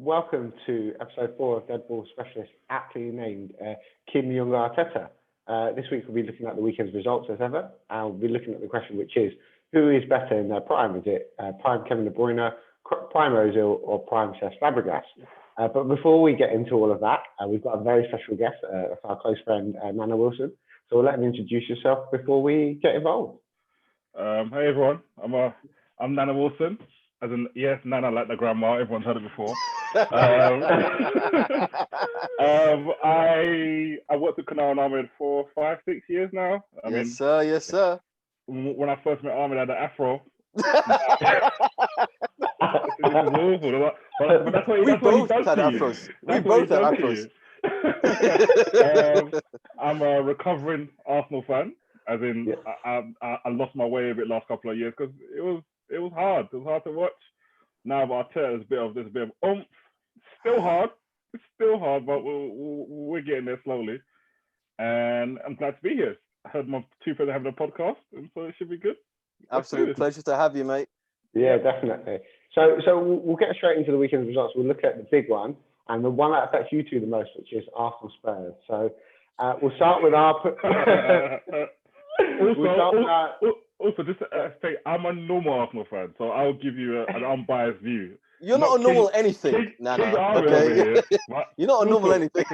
Welcome to episode 4 of Deadball specialist, aptly named Kim Jong Arteta. This week we'll be looking at the weekend's results as ever. We'll be looking at the question which is, who is better in their prime? Is it prime Kevin De Bruyne, prime Ozil, or prime Cesc Fabregas? But before we get into all of that, we've got a very special guest, our close friend, Nana Wilson. So we'll let him introduce yourself before we get involved. Hey everyone, I'm Nana Wilson. As in, yes, Nana like the grandma. Everyone's heard it before. I worked at Canal and Ahmed for 5-6 years now. Yes, sir. When I first met Ahmed, I had an afro. It was awful. But that's what he does to you. We both had afros. I'm a recovering Arsenal fan. As in, yeah. I lost my way a bit last couple of years because it was hard. It was hard to watch. Now, but there's a bit of oomph. Still hard. It's still hard, but we're getting there slowly. And I'm glad to be here. I heard my two friends having a podcast, and so it should be good. Absolute pleasure to have you, mate. Yeah, definitely. So we'll get straight into the weekend's results. We'll look at the big one and the one that affects you two the most, which is Arsenal Spurs. So we'll start with our. Also, just to say, I'm a normal Arsenal fan, so I'll give you an unbiased view. You're not a normal anything, Nana. Okay? You're not a normal anything.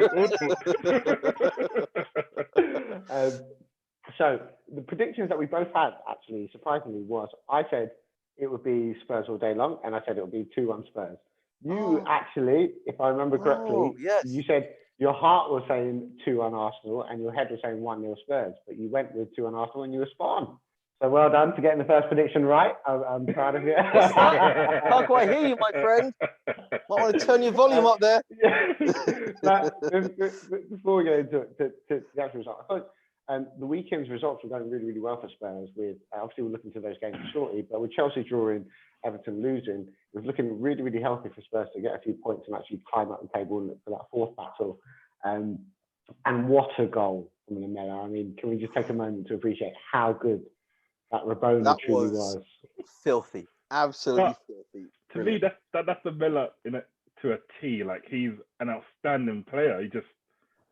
So the predictions that we both had, actually, surprisingly, was I said it would be Spurs all day long, and I said it would be 2-1 Spurs. You actually, if I remember correctly, you said your heart was saying 2-1 Arsenal, and your head was saying 1-0 Spurs, but you went with 2-1 Arsenal, and you were spot on. So well done for getting the first prediction right. I'm proud of you. Can't quite hear you, my friend. Might want to turn your volume up there. Before we get into the actual result, I thought the weekend's results were going really, really well for Spurs. With obviously we'll look into those games shortly, but with Chelsea drawing, Everton losing, it was looking really, really healthy for Spurs to get a few points and actually climb up the table and look for that fourth battle. And what a goal from Lamela. I mean, can we just take a moment to appreciate how good that Rabona truly was? Filthy, absolutely filthy. To me, that's the Miller to a T. Like, he's an outstanding player. He just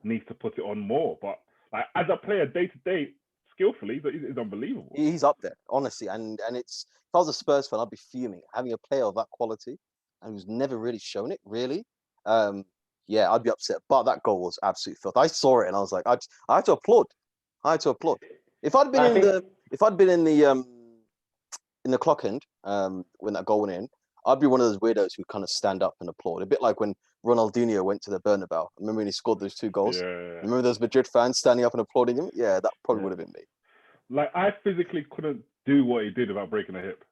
needs to put it on more. But like as a player, day to day, skillfully, he's unbelievable. He's up there, honestly. And it's, if I was a Spurs fan, I'd be fuming having a player of that quality and who's never really shown it. Really, yeah, I'd be upset. But that goal was absolutely filthy. I saw it and I was like, I had to applaud. If I'd been in the clock end when that goal went in, I'd be one of those weirdos who kind of stand up and applaud. A bit like when Ronaldinho went to the Bernabeu. Remember when he scored those 2 goals? Yeah. Remember those Madrid fans standing up and applauding him? Yeah, that probably would have been me. Like, I physically couldn't do what he did without breaking a hip.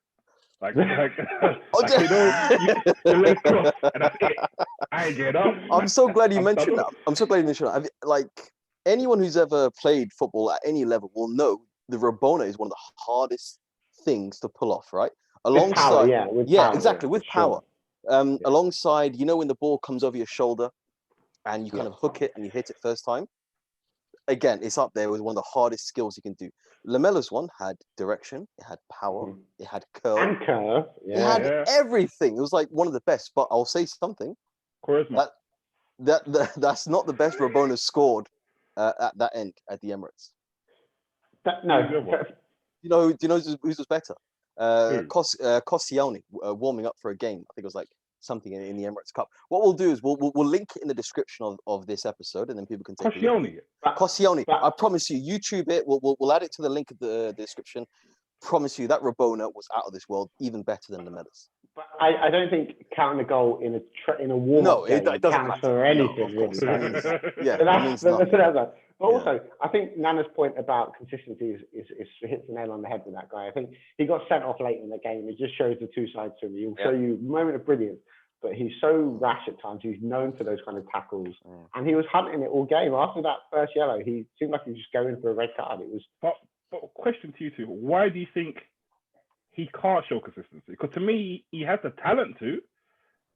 Like you legs cross, and that's it. I ain't get up. I'm so glad you mentioned that. I'm so glad you mentioned that. Like, anyone who's ever played football at any level will know the Rabona is one of the hardest things to pull off, right? Alongside, with power. Alongside, when the ball comes over your shoulder and you kind of hook it and you hit it first time. Again, it's up there with one of the hardest skills you can do. Lamela's one had direction, it had power, it had curve. And curve. It had everything. It was like one of the best. But I'll say something. Charisma. That's not the best Rabona scored at that end at the Emirates. Do you know who's was better? Koscielny warming up for a game. I think it was like something in the Emirates Cup. What we'll do is we'll link it in the description of this episode, and then people can take Koscielny. I promise you, YouTube it. We'll add it to the link of the description. Promise you that Rabona was out of this world, even better than Lamela's. But I don't think counting a goal in a warm-up game it doesn't matter for anything. No, really. But also, I think Nana's point about consistency is hits the nail on the head with that guy. I think he got sent off late in the game. It just shows the two sides to him. He'll show you a moment of brilliance, but he's so rash at times. He's known for those kind of tackles, and he was hunting it all game. After that first yellow, he seemed like he was just going for a red card. It was. But question to you two: why do you think he can't show consistency? Because to me, he has the talent to.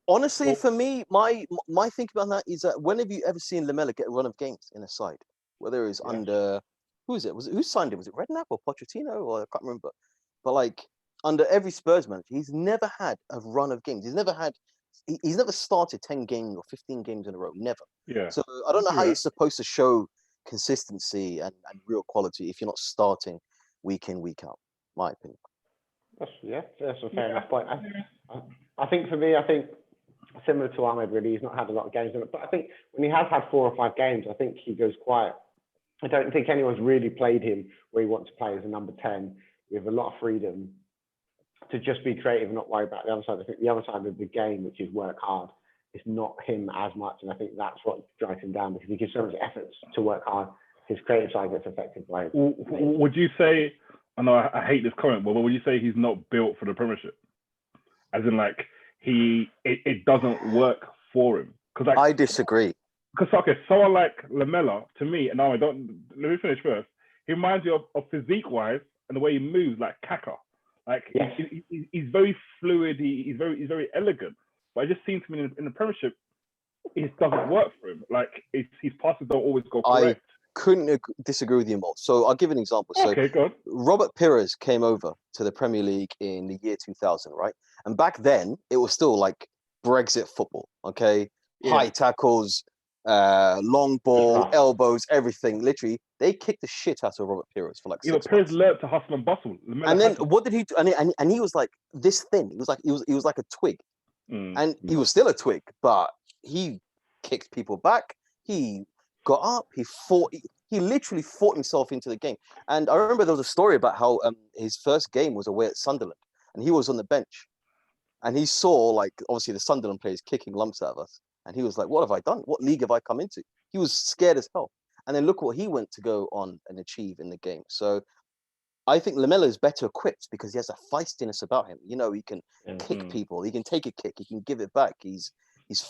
Honestly, for me, my thinking about that is that when have you ever seen Lamela get a run of games in a side? Whether it's under, who signed him? Was it Redknapp or Pochettino? Or I can't remember. But like under every Spurs manager, he's never had a run of games. He's never had he's never started 10 games or 15 games in a row. Never. Yeah. So I don't know how Yeah. you're supposed to show consistency and real quality if you're not starting week in, week out. My opinion. That's a fair enough point. I think for me, I think similar to Ahmed, really, he's not had a lot of games in it. But I think when he has had 4 or 5 games, I think he goes quiet. I don't think anyone's really played him where he wants to play as a number 10 with a lot of freedom to just be creative and not worry about the other side. I think the other side of the game, which is work hard, is not him as much. And I think that's what drives him down because he gives so much effort to work hard. His creative side gets affected by it. Would you say, I know I hate this comment, but would you say he's not built for the Premiership? As in, like, it doesn't work for him? Because I disagree. Because, okay, someone like Lamela, to me, and now let me finish first. He reminds me of physique-wise and the way he moves, like Kaka. Like, yes. He's very fluid, he's very elegant. But I just seem to me in the Premiership, it doesn't work for him. Like, his passes don't always go correct. I couldn't disagree with you more. So I'll give an example. Okay, go on. Robert Pires came over to the Premier League in the year 2000, right? And back then, it was still like Brexit football, okay? Yeah. High tackles, long ball, elbows, everything. Literally, they kicked the shit out of Robert Pires for like 6 months. Pires learned to hustle and bustle. And then what did he do? And he was like this thin. He was like a twig. And he was still a twig, but he kicked people back. He got up. He fought. He literally fought himself into the game. And I remember there was a story about how his first game was away at Sunderland, and he was on the bench, and he saw like obviously the Sunderland players kicking lumps out of us, and he was like, "What have I done? What league have I come into?" He was scared as hell. And then look what he went to go on and achieve in the game. So I think Lamela is better equipped because he has a feistiness about him. You know, he can kick people. He can take a kick. He can give it back. He's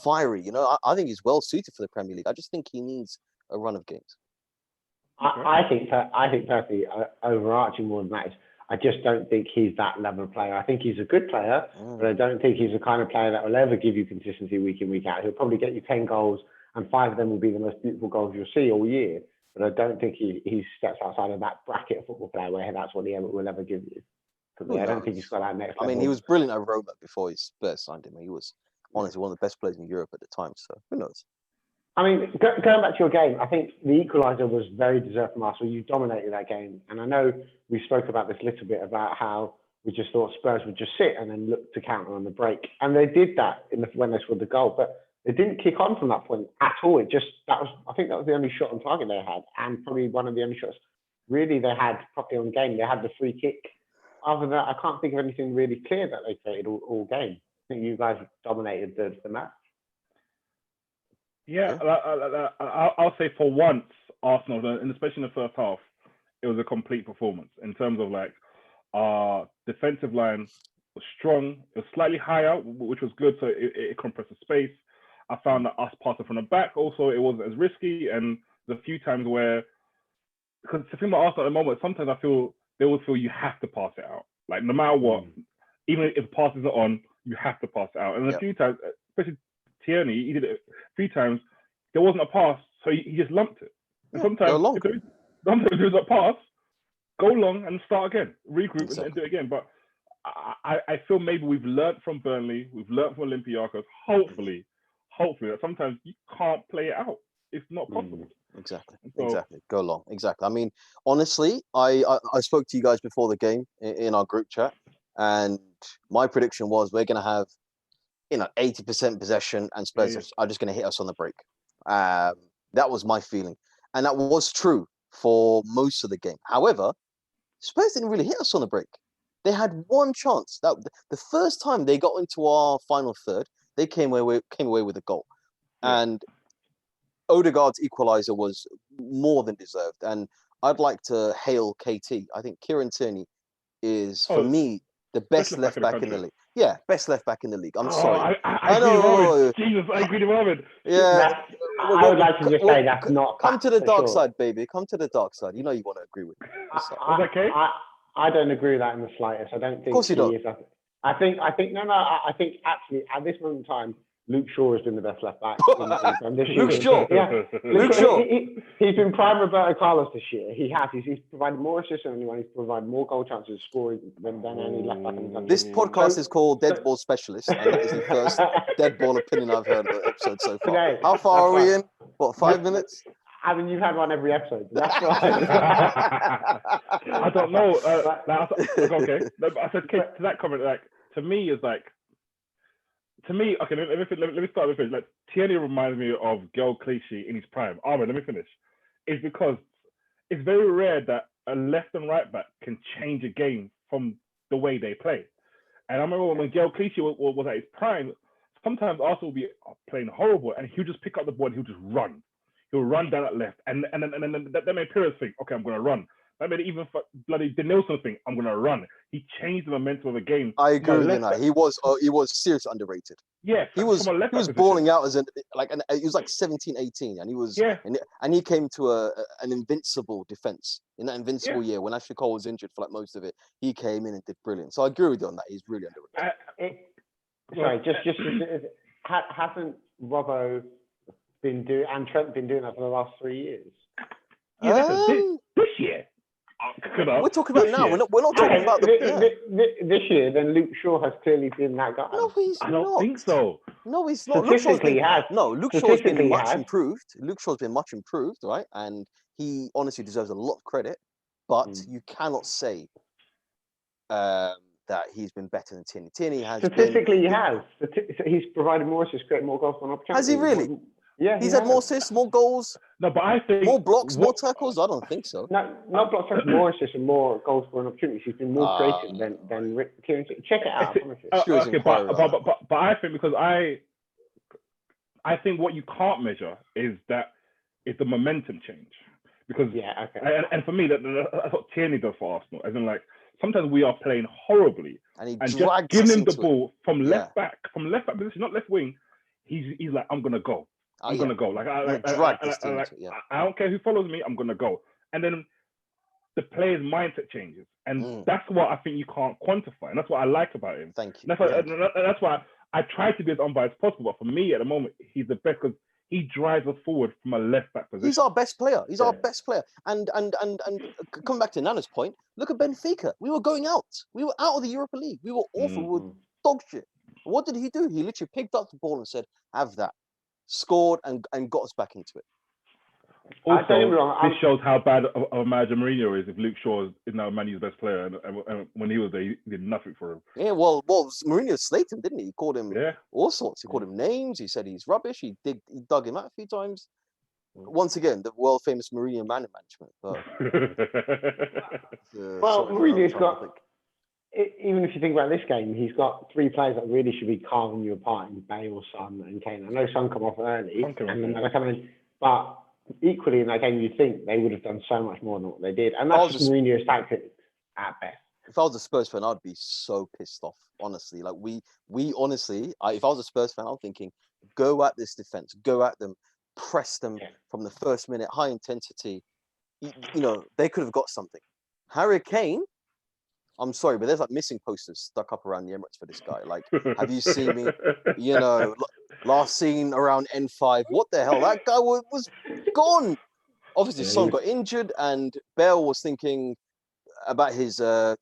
fiery. You know, I think he's well suited for the Premier League. I just think he needs a run of games. I think personally, overarching more than that is I just don't think he's that level of player. I think he's a good player, but I don't think he's the kind of player that will ever give you consistency week in, week out. He'll probably get you 10 goals, and 5 of them will be the most beautiful goals you'll see all year. But I don't think he steps outside of that bracket of football player where that's what he will ever give you. I don't think he's got that next level. I mean, he was brilliant at Roma before his Spurs signed him. He was honestly one of the best players in Europe at the time. So who knows? I mean, going back to your game, I think the equaliser was very deserved from Arsenal. You dominated that game. And I know we spoke about this a little bit about how we just thought Spurs would just sit and then look to counter on the break. And they did that when they scored the goal. But they didn't kick on from that point at all. I think that was the only shot on target they had. And probably one of the only shots really they had properly on game. They had the free kick. Other than that, I can't think of anything really clear that they created all game. I think you guys dominated the match. Yeah, I'll say for once, Arsenal, and especially in the first half, it was a complete performance in terms of like our defensive line was strong. It was slightly higher, which was good, so it compressed the space. I found that us passing from the back also, it wasn't as risky, and there's a few times where, because the thing about Arsenal at the moment, sometimes I feel they always feel you have to pass it out. Like no matter what, even if the pass isn't on, you have to pass it out. And a few times, especially Tierney, he did it a few times. There wasn't a pass, so he just lumped it. And sometimes if there's a pass, go long and start again, regroup and do it again. But I feel maybe we've learned from Burnley, we've learned from Olympiacos. Hopefully, that sometimes you can't play it out. It's not possible. Exactly. Go long. Exactly. I mean, honestly, I spoke to you guys before the game in our group chat, and my prediction was we're going to have 80% possession, and Spurs are just going to hit us on the break. That was my feeling. And that was true for most of the game. However, Spurs didn't really hit us on the break. They had one chance. That the first time they got into our final third, they came away with a goal. Yeah. And Odegaard's equaliser was more than deserved. And I'd like to hail KT. I think Kieran Tierney is, for me, the best left back in the league. Yeah, best left back in the league. I'm sorry. I know. Jesus, I agree with Ahmed. Yeah. I would like to just say that's not. Come to the dark side, baby. Come to the dark side. You know you want to agree with me. Okay? I don't agree with that in the slightest. I don't think. Of course you don't. I think actually at this moment in time, Luke Shaw has been the best left back in this year. Luke Shaw. Yeah. Luke Shaw. He's been prime Roberto Carlos this year. He has. He's provided more assists than anyone. He's provided more goal chances of scoring than any left back in the country. This podcast is called Deadball Specialist, and that is the first Deadball opinion I've heard of the episode so far. Today, how far are we in? What, 5 minutes? I mean, you've had one every episode. That's right. I don't know. Okay. No, but I said to that comment, like, to me, okay, let me start with this. Like, Tierney reminds me of Gil Clichy in his prime. Ahmed, let me finish. It's because it's very rare that a left and right back can change a game from the way they play. And I remember when Gil Clichy was at his prime, sometimes Arsenal would be playing horrible, and he'll just pick up the ball and he'll just run. He'll run down that left, and then that made Pires think, okay, I'm gonna run. That made even bloody Denilson think, I'm gonna run. He changed the momentum of the game. I agree with you. Now. He was seriously underrated. Yeah, he was balling out as he was like 17, 18, and he was and he came to an invincible defense in that invincible year when Ashley Cole was injured for like most of it. He came in and did brilliant. So I agree with you on that. He's really underrated. Hasn't Robbo been doing and Trent been doing that for the last 3 years? This year. We're talking about now. We're not talking about this year. Then Luke Shaw has clearly been that guy. No, he's not. I don't think so. No, he's not. Statistically, he has. No, Luke Shaw's been much improved. Luke Shaw's been much improved, right? And he honestly deserves a lot of credit. But you cannot say that he's been better than Tierney. Tierney has statistically he has. He's provided more assists, created more goals on opportunity. Has he really? Yeah, he's had more assists, more goals. No, but I think more blocks, more tackles. I don't think so. No, not blocks, more assists and more goals for an opportunity. He's been more creative than Rick Tierney. Check it out. Okay, but I think because I think what you can't measure is the momentum change because and for me that's what Tierney does for Arsenal. As in, like, sometimes we are playing horribly and just giving him the ball from left back position, not left wing. He's like, I'm gonna go. I'm gonna go. Like I don't care who follows me. I'm gonna go. And then the player's mindset changes, and that's what I think you can't quantify, and that's what I like about him. Thank you. That's why I try to be as unbiased as possible. But for me, at the moment, he's the best because he drives us forward from a left back position. He's our best player. He's our best player. And coming back to Nana's point, look at Benfica. We were going out. We were out of the Europa League. We were awful. We were dog shit. What did he do? He literally picked up the ball and said, "Have that." Scored and got us back into it. Also, this shows how bad of a manager Mourinho is. If Luke Shaw is now Man U's best player, and when he was there, he did nothing for him. Yeah, well, Mourinho slayed him, didn't he? He called him all sorts. He called him names. He said he's rubbish. He dug him out a few times. Once again, the world famous Mourinho man management. But, Mourinho's got. Even if you think about this game, he's got 3 players that really should be carving you apart in Bale, Son, and Kane. I know Son come off early, and then they're coming in, but equally in that game, you'd think they would have done so much more than what they did, and that's just Mourinho's tactic at best. If I was a Spurs fan, I'd be so pissed off. Honestly, like we honestly, if I was a Spurs fan, I'm thinking, go at this defense, go at them, press them from the first minute, high intensity. You know, they could have got something. Harry Kane. I'm sorry, but there's like missing posters stuck up around the Emirates for this guy. Like, have you seen me? You know, last seen around N5. What the hell? That guy was gone. Obviously, Son got injured, and Bale was thinking about his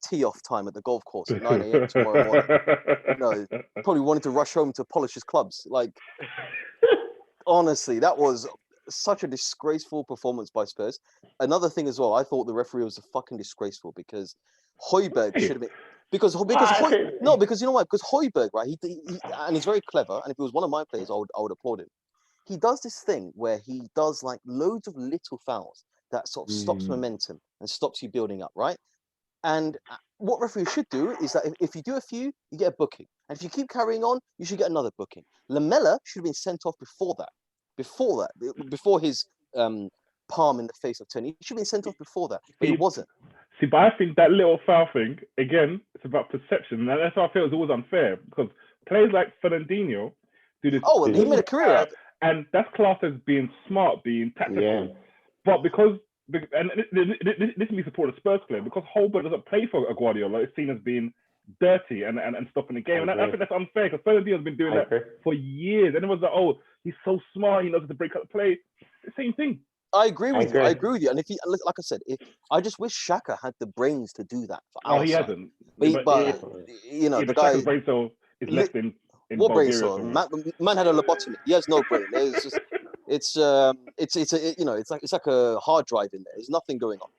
tee-off time at the golf course at 9 a.m. tomorrow morning. You know, probably wanted to rush home to polish his clubs. Like, honestly, that was such a disgraceful performance by Spurs. Another thing as well, I thought the referee was fucking disgraceful because Højbjerg should have been because you know why? Because Højbjerg, right? He and he's very clever. And if it was one of my players, I would applaud him. He does this thing where he does like loads of little fouls that sort of stops momentum and stops you building up, right? And what referees should do is that if you do a few, you get a booking, and if you keep carrying on, you should get another booking. Lamella should have been sent off before his palm in the face of Tony. He should have been sent off before that, but he wasn't. See, but I think that little foul thing, again, it's about perception. And that's why I feel it's always unfair because players like Fernandinho do this. Oh, and he made a career out of it. And that's classed as being smart, being tactical. Yeah. But and this is me support a Spurs player, because Højbjerg doesn't play for Guardiola, it's seen as being dirty and stopping the game. And I think that's unfair because Fernandinho's been doing that for years. And it was like, oh, he's so smart, he knows how to break up the play. The same thing. I agree with you. I agree with you. And if he, like I said, I just wish Xhaka had the brains to do that for our he side. hasn't. But you know, the guy. Xhaka's brain cell is left in what brain Bulgaria. cell? Man had a lobotomy. He has no brain. It's like a hard drive in there. There's nothing going on.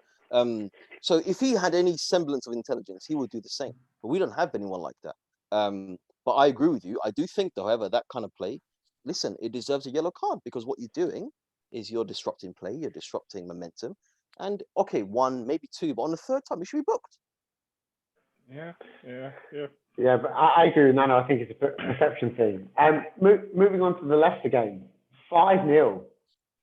So if he had any semblance of intelligence, he would do the same. But we don't have anyone like that. But I agree with you. I do think, however, that kind of play, listen, it deserves a yellow card because what you're doing is you're disrupting play, you're disrupting momentum. And okay, one, maybe two, but on the third time, you should be booked. Yeah, but I agree with Nano. I think it's a perception thing. Moving on to the Leicester game, 5-0.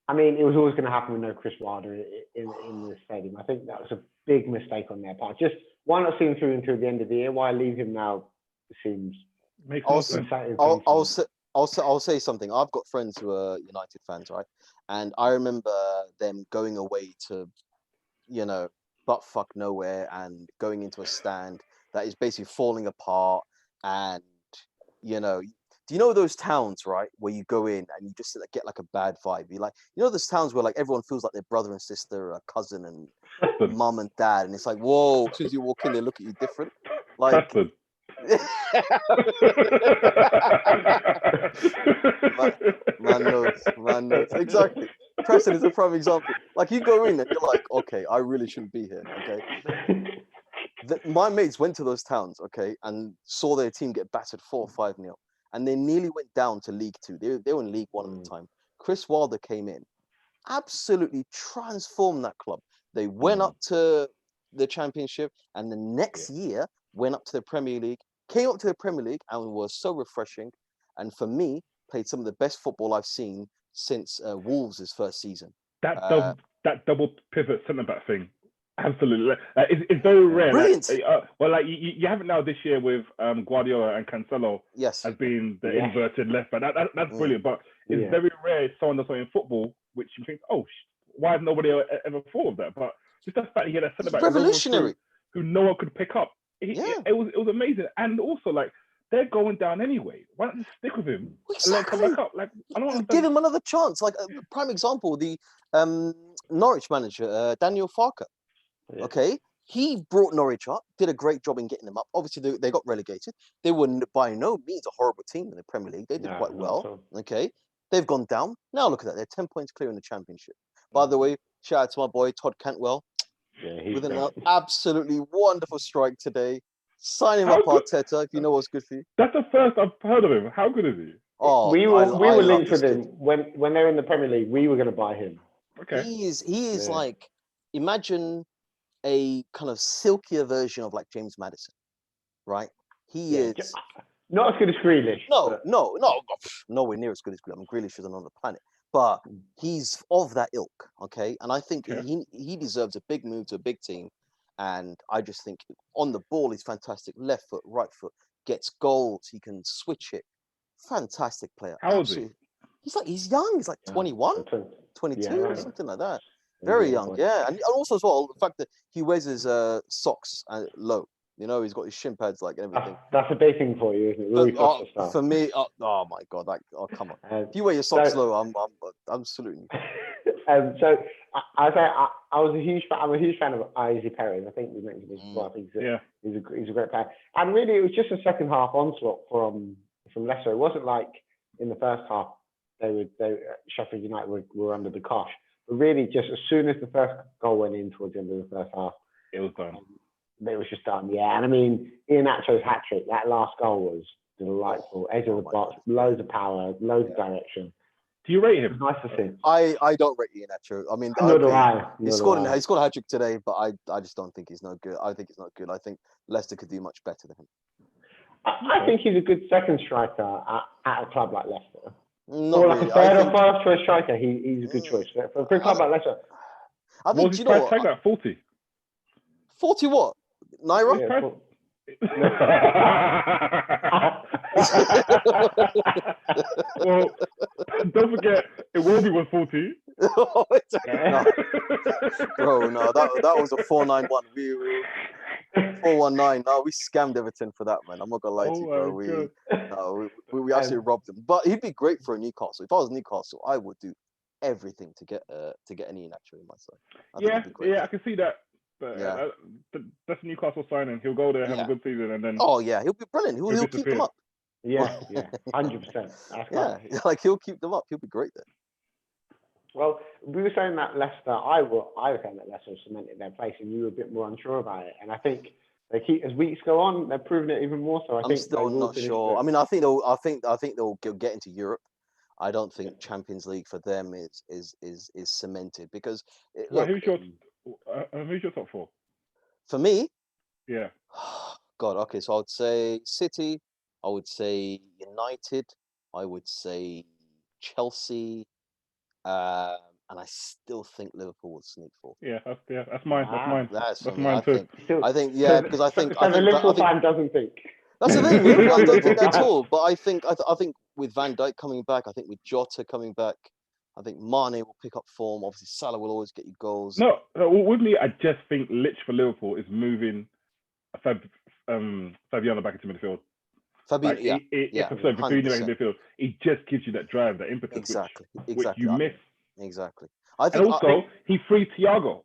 I mean, it was always going to happen with no Chris Wilder in the stadium. I think that was a big mistake on their part. Just why not see him through until the end of the year? Why leave him now? It seems. I'll say something. I've got friends who are United fans, right? And I remember them going away to, buttfuck nowhere and going into a stand that is basically falling apart. And, do you know those towns, right, where you go in and you just get like a bad vibe? You like, those towns where like everyone feels like their brother and sister, or cousin and mum and dad, and it's like, whoa, as soon as you walk in, they look at you different. Like, man knows exactly. Preston is a prime example. Like, you go in and you're like, okay, I really shouldn't be here. Okay, my mates went to those towns, okay, and saw their team get battered 4 or 5-0. And they nearly went down to League Two. They were in League One at the time. Chris Wilder came in, absolutely transformed that club. They went up to the Championship, and the next year went up to the Premier League, came up to the Premier League, and was so refreshing. And for me, played some of the best football I've seen since Wolves' first season. That double pivot centre back thing. Absolutely, it's very rare. Brilliant. You have it now this year with Guardiola and Cancelo. Yes, has been the inverted left back. That's brilliant, but it's very rare someone does something in football which you think, oh, why has nobody ever thought of that? But just the fact he had a centre back revolutionary who no one could pick up. It was amazing, and also like they're going down anyway. Why not just stick with him and let him come back up? Like, I don't understand. Give him another chance. Like a prime example, the Norwich manager Daniel Farke. Yeah. Okay, he brought Norwich up, did a great job in getting them up. Obviously, they got relegated. They were by no means a horrible team in the Premier League. They did quite well. So. Okay, they've gone down. Now look at that. They're 10 points clear in the Championship. By the way, shout out to my boy Todd Cantwell with an absolutely wonderful strike today. Sign him up, Arteta, if you know what's good for you. That's the first I've heard of him. How good is he? Oh, we were linked with him when they're in the Premier League. We were going to buy him. Okay, he is like, imagine a kind of silkier version of like James Maddison, right? He is not as good as Grealish. No, nowhere near as good as Grealish. I mean, Grealish is on another planet, but he's of that ilk, okay? And I think he deserves a big move to a big team. And I just think on the ball, he's fantastic. Left foot, right foot, gets goals. He can switch it. Fantastic player. How old is he? He's young. He's like 21, 22, something like that. Very young, and also as well the fact that he wears his socks low. He's got his shin pads like everything. That's a big thing for you, isn't it? Really for me, oh my god, come on! If you wear your socks low, I'm saluting you. So I was a huge fan. I'm a huge fan of Izzy Perez. I think we mentioned this before. I think he's a great player. And really, it was just a second half onslaught from Leicester. It wasn't like in the first half Sheffield United were under the cosh. But really, just as soon as the first goal went in towards the end of the first half, it was done. It was just done, And I mean, Iheanacho's hat-trick, that last goal was delightful. Edge of the box, loads of power, loads of direction. Do you rate him? It's nice to see. I don't rate Iheanacho. I mean, he scored a hat-trick today, but I just don't think he's no good. I think he's not good. I think Leicester could do much better than him. I think he's a good second striker at a club like Leicester. Not like really. a third or fourth choice striker, he's a good choice. For a club like Leicester. I think, you know what? 40. 40 what? Naira? Well, don't forget, Iwobi was 40. Yeah. Bro, no, that was a 491. We 419. No, we scammed Everton for that, man. I'm not gonna lie to you, bro. We absolutely robbed them. But he'd be great for a Newcastle. If I was Newcastle, I would do everything to get an Ian actually in my side. I can see that. But that's a Newcastle signing. He'll go there, have a good season, and then he'll be brilliant. He'll keep them up. Yeah, 100%. Like he'll keep them up. He'll be great there. Well, we were saying that Leicester. I was saying that Leicester cemented their place, and you were a bit more unsure about it. And I think they keep, as weeks go on, they're proving it even more. So I'm still not sure. I mean, I think they'll get into Europe. I don't think Champions League for them is cemented because who's your top four? For me? Yeah. God, okay, so I would say City, I would say United, I would say Chelsea, and I still think Liverpool will sneak fourth. Yeah, that's mine. That's mine too. I think because I think the Liverpool fan doesn't think. That's the thing. Liverpool fans don't think at all. But I think with Van Dijk coming back, I think with Jota coming back, I think Mane will pick up form. Obviously, Salah will always get you goals. No, with me, I just think Lich for Liverpool is moving Fabiano back into midfield. Fabinho, Fabinho back into midfield. It just gives you that drive, that impetus, which you miss. Exactly. He freed Thiago.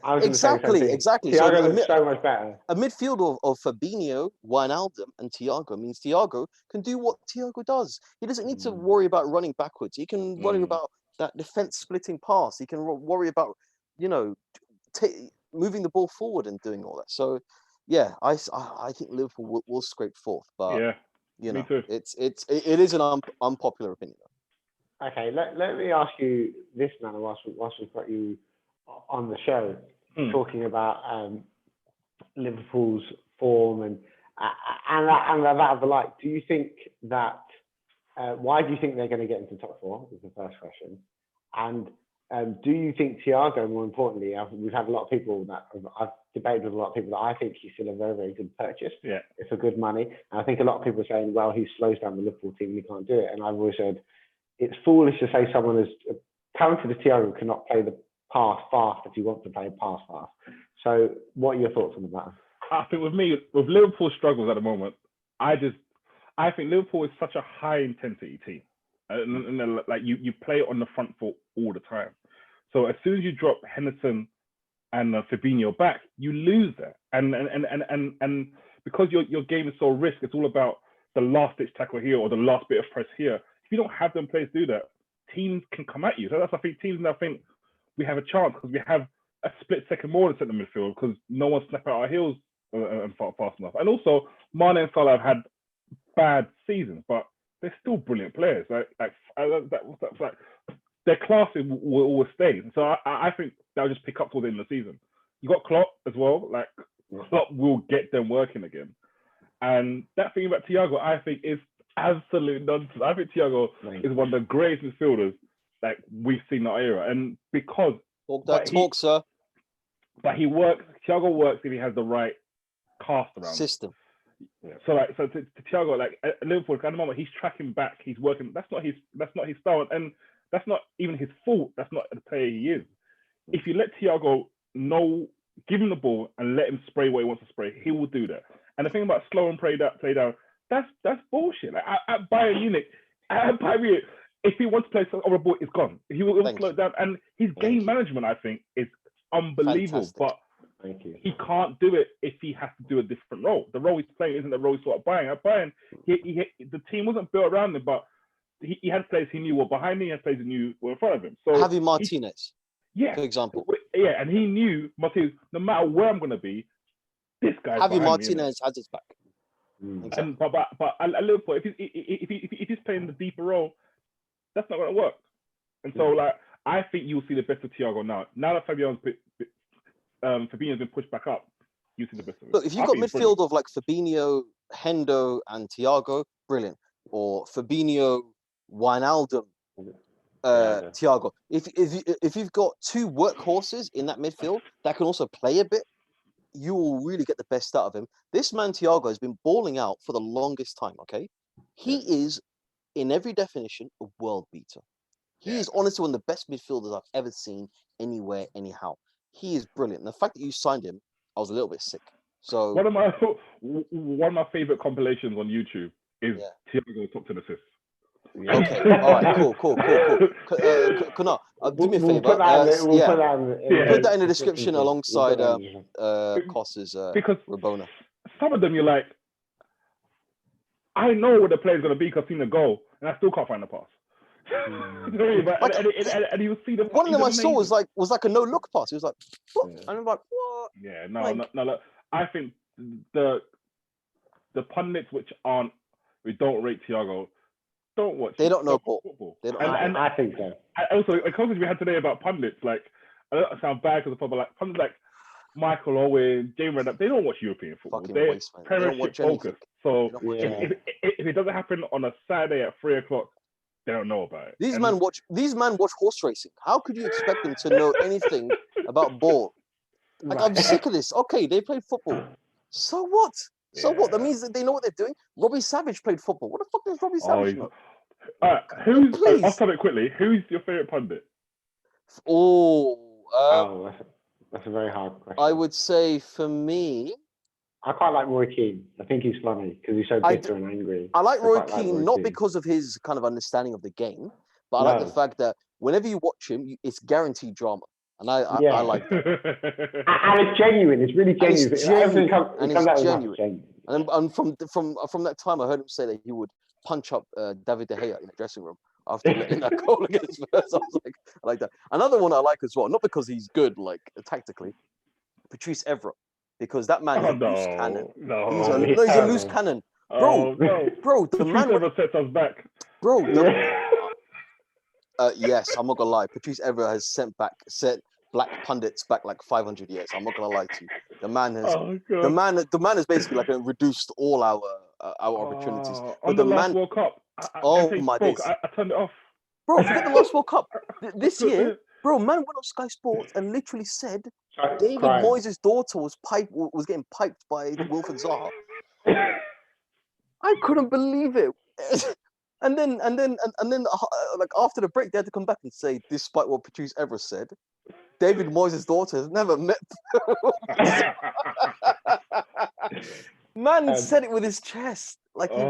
Exactly. Thiago looks so much better. A midfield of Fabinho, Wijnaldum, and Thiago means Thiago can do what Thiago does. He doesn't need to worry about running backwards. He can worry about that defense splitting pass. He can worry about, moving the ball forward and doing all that. So, yeah, I think Liverpool will scrape fourth. But me too. it is an unpopular opinion. Okay, let me ask you this, Nana, whilst we've got you on the show, talking about Liverpool's form and that of the like. Do you think that? Why do you think they're going to get into the top four? Is the first question. And do you think Thiago, more importantly, we've had a lot of people that I've debated with a lot of people that I think he's still a very, very good purchase. Yeah, it's for good money. And I think a lot of people are saying, well, he slows down the Liverpool team, he can't do it. And I've always said, it's foolish to say someone as talented as Thiago cannot play the pass fast if he wants to play pass fast. So what are your thoughts on that? I think with Liverpool's struggles at the moment, I think Liverpool is such a high intensity team. And like you play on the front foot all the time. So as soon as you drop Henderson and Fabinho back, you lose that. And because your game is so risk, it's all about the last ditch tackle here or the last bit of press here. If you don't have them players do that, teams can come at you. So that's, I think, teams now think we have a chance because we have a split second more than centre midfield because no one's snapping out our heels fast enough. And also, Mane and Salah have had bad seasons, but they're still brilliant players. Like their class will always stay. So I think they'll just pick up towards the end of the season. You got Klopp as well. Like Klopp will get them working again. And that thing about Thiago, I think, is absolute nonsense. I think Thiago is one of the greatest midfielders like we've seen in our era. And because sir. But Thiago works if he has the right cast around system. Yeah. So to Thiago, like at Liverpool, at the moment he's tracking back, he's working. That's not his style, and that's not even his fault. That's not the player he is. If you let Thiago give him the ball and let him spray what he wants to spray, he will do that. And the thing about slow and play down, that's bullshit. Like at Bayern Munich, if he wants to play over the ball, it's gone. He will slow it down, and his game management, I think, is unbelievable. Fantastic. But he can't do it if he has to do a different role. The role he's playing isn't the role he's at Bayern. At Bayern, the team wasn't built around him, but he had players he knew were behind him, he had players he knew were in front of him. So Javi Martinez, for example. Yeah, and he knew Martinez, no matter where I'm going to be, this guy's Javi Martinez has his back. Exactly. But at Liverpool, if he's playing the deeper role, that's not going to work. And so, like, I think you'll see the best of Thiago now. Now that Fabinho's been pushed back up, you see the best of him. Look, if you've got midfield of like Fabinho, Hendo, and Thiago, brilliant. Or Fabinho, Wijnaldum, Thiago. If you've got two workhorses in that midfield that can also play a bit, you will really get the best out of him. This man Thiago has been balling out for the longest time. Okay, he is, in every definition, a world beater. He is honestly one of the best midfielders I've ever seen anywhere, anyhow. He is brilliant. And the fact that you signed him, I was a little bit sick. So one of my favorite compilations on YouTube is Thiago top 10 assists. Okay. All right. Cool. Kuna, do me a favor. Put that in the description alongside Cos's because Rabona. Some of them you're like, I know what the player's gonna be because I've seen the goal, and I still can't find the pass. And you see them. One of them I saw was like a no look pass. He was like, what? And I'm like, what? Yeah. No. Look, I think the pundits which don't rate Thiago. Don't watch. They don't know football. I think so. Also, a conversation we had today about pundits, like, I don't sound bad because of like pundits like Michael Owen, James Redknapp, they don't watch European football. They're Premiership focused. So if it doesn't happen on a Saturday at 3:00, they don't know about it. These men watch horse racing. How could you expect them to know anything about ball? Like, I'm sick of this. Okay, they played football. So what? So what? That means that they know what they're doing. Robbie Savage played football. What the fuck does Robbie Savage know? I'll tell it quickly. Who's your favorite pundit? That's a very hard question. I would say for me, I quite like Roy Keane. I think he's funny because he's so bitter and angry. I like Roy Keane, not because of his kind of understanding of the game, but I like the fact that whenever you watch him, it's guaranteed drama. And I like that. And it's genuine. It's really genuine. It's genuine. And from that time, I heard him say that he would punch up David De Gea in the dressing room after letting that goal against Spurs. I was like, I like that. Another one I like as well, not because he's good, like tactically, Patrice Evra, because that man is a loose cannon. He's a loose cannon, bro. Bro, the man Evra sets us back, bro. Yes, I'm not gonna lie. Patrice Evra has set black pundits back like 500 years. I'm not gonna lie to you. The man has basically like reduced all our opportunities. But the last World Cup, I turned it off. Bro, forget the last World Cup. This year, bro, man went on Sky Sports and literally said David Moyes' daughter was getting piped by Wilfried Zaha. I couldn't believe it. And then, like after the break, they had to come back and say, despite what Patrice Evra said, David Moyes' daughter has never met. Man said it with his chest. Like he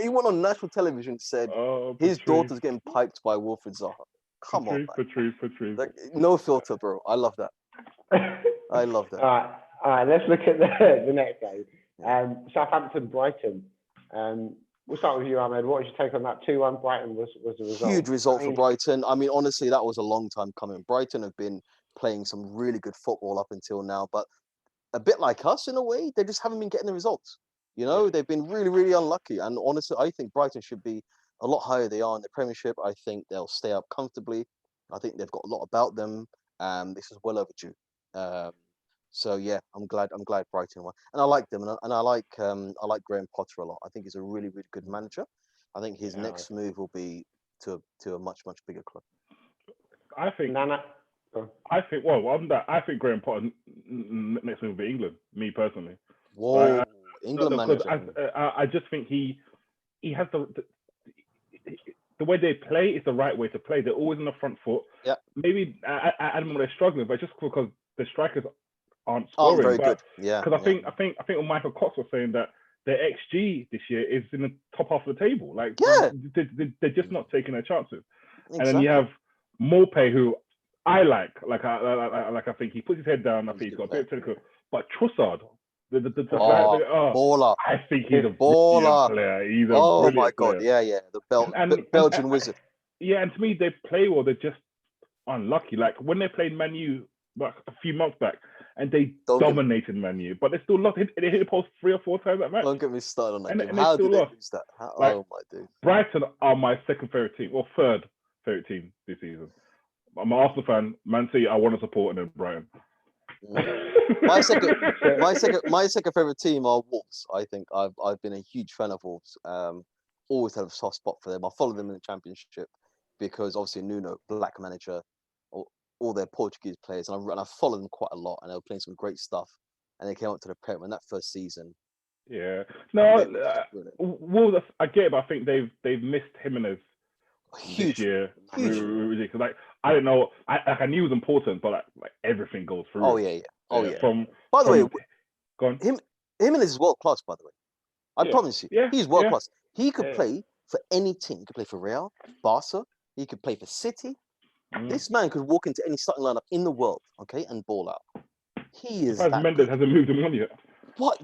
went on national television and said his daughter's getting piped by Wilfried Zaha. Come on, Patrice. Like, no filter, bro. I love that. I love that. All right. Let's look at the next game. Southampton, Brighton. We'll start with you, Ahmed. What was your take on that? 2-1 Brighton was the result. Huge result for Brighton. I mean, honestly, that was a long time coming. Brighton have been playing some really good football up until now, but a bit like us in a way, they just haven't been getting the results. You know, they've been really, really unlucky. And honestly, I think Brighton should be a lot higher they are in the Premiership. I think they'll stay up comfortably. I think they've got a lot about them. This is well overdue. So yeah, I'm glad Brighton won, and I like them, and I like Graham Potter a lot. I think he's a really, really good manager. I think his next move will be to a much, much bigger club. I think Graham Potter next move will be England. Me personally. Whoa, England manager. I just think he has the way they play is the right way to play. They're always on the front foot. Yeah. Maybe at the moment they're struggling, but just because the strikers aren't scoring. Very good. Yeah. Because I think what Michael Cox was saying that their XG this year is in the top half of the table. Like they're just not taking their chances. Exactly. And then you have Morpay, who I like I think he puts his head down. I think he's got a bit of technical. But Trossard, baller. I think he's a baller player. He's a my god, player. Yeah. The Belgian wizard. Yeah, and to me they play well. They're just unlucky. Like when they played Man U like a few months back, and they dominated Man U, but they still lost. They hit the post 3 or 4 times that match. Don't get me started on that. And How did they lose that? Oh my dude. Brighton are my second favorite team, or third favorite team this season. I'm an Arsenal fan. Man City, I want to support, and then Brighton. My second favorite team are Wolves. I think I've been a huge fan of Wolves. Always had a soft spot for them. I follow them in the Championship because obviously Nuno, black manager, all their Portuguese players, and I followed them quite a lot, and they were playing some great stuff. And they came up to the Prem in that first season. Yeah, no, Wolves. I get it, but I think they've missed Jimenez Huge. this year. Huge. Ridiculous. Like I don't know. I knew it was important, but like everything goes through. Oh yeah. Oh yeah. By the way, go on. him and his world class. By the way, I promise you, he's world class. He could play for any team. He could play for Real, Barca. He could play for City. This man could walk into any starting lineup in the world, okay, and ball out. He is. Mendes hasn't moved him on yet. What?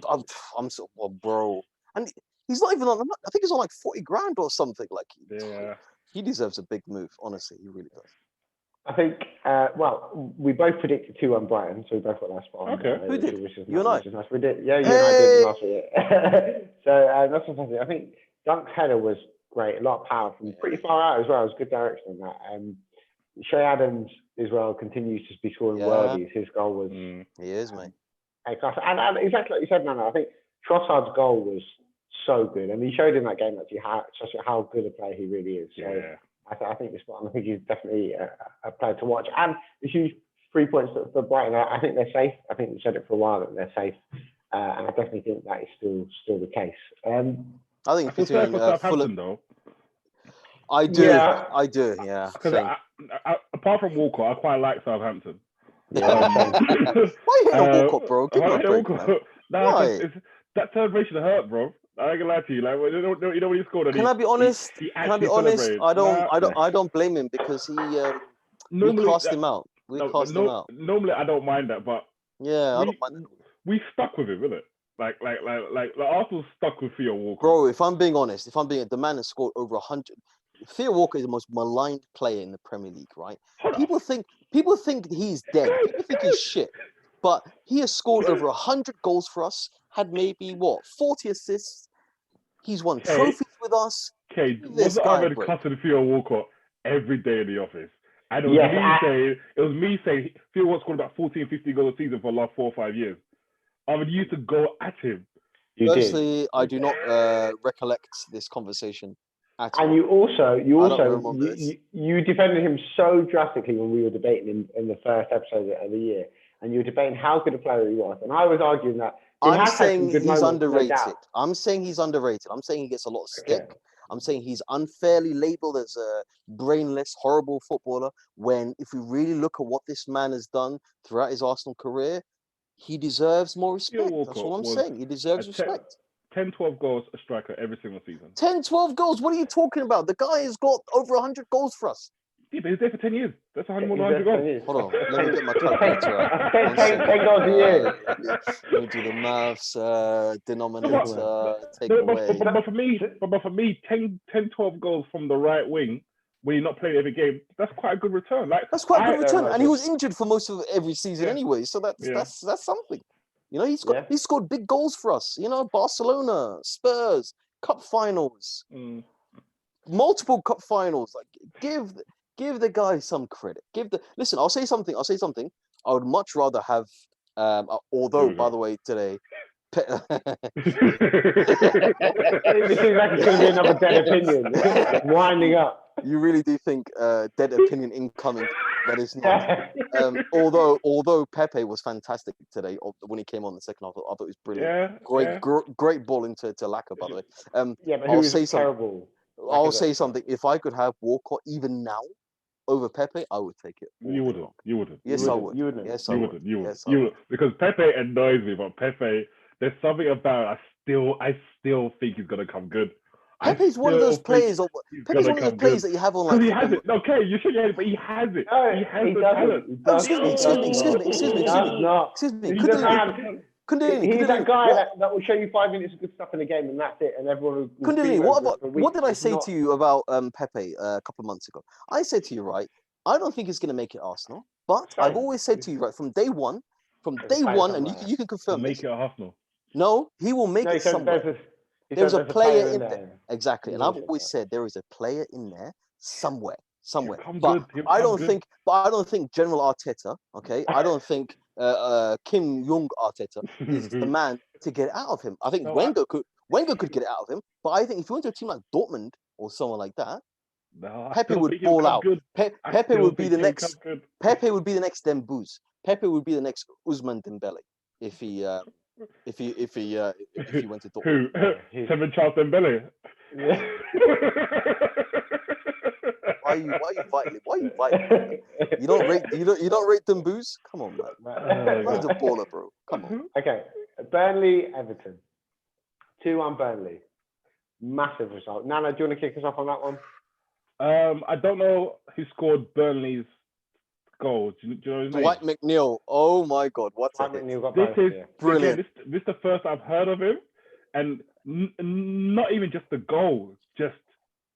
I'm so bro, and he's not even on. I think he's on like 40 grand or something. Like, he deserves a big move. Honestly, he really does. I think. Well, we both predicted 2-1 Brighton, so we both got that spot on. Okay, who did? Which is you and I. Nice. We did. Yeah, you and I did last week. So that's fantastic. I think Dunk's header was great. A lot of power from pretty far out as well. It was good direction on that. Shea Adams as well continues to be scoring worldies. His goal was. He is, mate. And exactly like you said, Nana, I think Trossard's goal was so good, and he showed in that game actually how good a player he really is. So I think this one, I think he's definitely a player to watch. And the huge 3 points for Brighton, I think they're safe. I think we said it for a while that they're safe, and I definitely think that is still the case. I think it's fair for Southampton though. I do. Yeah. Because apart from Walker, I quite like Southampton. Why you hate Walcott, bro? Give me a break, man. Why? That celebration hurt, bro. I ain't gonna lie to you. Like, you know when he scored. Can I be honest? I don't blame him because we cast him out. Normally, I don't mind that, but I don't mind that. We stuck with him, isn't it? Like Arsenal stuck with Theo Walker. Bro, if I'm being honest, the man has scored over 100. Theo Walker is the most maligned player in the Premier League, right? People think he's dead. People think he's shit. But he has scored over 100 goals for us, had maybe 40 assists. He's won trophies with us. Okay, wasn't Ahmed cussing Theo Walker every day in the office? And it was me saying Theo Walker scored about 14, 15 goals a season for the last 4 or 5 years. Ahmed used to go at him. Personally, I do not recollect this conversation. And you defended him so drastically when we were debating in the first episode of the year, and you were debating how good a player he was, and I was arguing that I'm saying he's underrated. I'm saying he's underrated. I'm saying he gets a lot of stick. Okay. I'm saying he's unfairly labeled as a brainless, horrible footballer. When if we really look at what this man has done throughout his Arsenal career, he deserves more respect. That's what I'm saying. He deserves respect. 10, 12 goals a striker every single season. 10, 12 goals? What are you talking about? The guy has got over 100 goals for us. Yeah, but he's there for 10 years. That's 100 goals. Hold on. Let me get my calculator out. 10 goals a year. Let me do the maths, denominator, take away. But for me, 10, 12 goals from the right wing when you're not playing every game, that's quite a good return. That's quite a good return. And he was injured for most of every season anyway. So that's something. You know, he scored big goals for us. You know, Barcelona, Spurs, cup finals, multiple cup finals. Like, give the guy some credit. Listen. I'll say something. I would much rather have. Although, by the way, today. This is like it's going to be another dead opinion. Winding up. You really do think dead opinion incoming? That is not. Although Pepe was fantastic today when he came on the second half, I thought it was brilliant. Great ball into Laka, by the way. But I'll say terrible. I'll say something. If I could have Walcott even now over Pepe, I would take it. You wouldn't. Yes, I would. You wouldn't. Yes, I would. You would. Because Pepe annoys me, but Pepe, there's something about I still think he's gonna come good. Pepe's one of those players. Pepe's one of those players that you have on like. He has it. Okay, you should get it, but he has it. He has the talent. Excuse me. He's that guy that will show you 5 minutes of good stuff in the game, and that's it. And everyone. Kundalini, what did I say to you about Pepe a couple of months ago? I said to you, right, I don't think he's going to make it Arsenal, but I've always said to you, right, from day one, and you can confirm. Make it Arsenal. No, he will make it somewhere. There's a player in there. Exactly. And I've always said there is a player in there somewhere. But I don't think General Arteta, okay? I don't think Kim Jong Arteta is the man to get it out of him. I think Wenger could get it out of him, but I think if you went to a team like Dortmund or someone like that, Pepe would ball out. Pepe would be the next Dembouz. Pepe would be the next Ousmane Dembele if he went to Dortmund. Who? Seven Charles Dembele. you inviting him? Why are you inviting him? You don't rate them booze? Come on, man. Man's a baller, bro. Come on. Okay, Burnley, Everton. 2-1 Burnley. Massive result. Nana, do you want to kick us off on that one? I don't know who scored Burnley's goal. Do you know his name? Dwight McNeil. Oh my God, what a hit. This is brilliant. Again, this is the first I've heard of him, and not even just the goal, just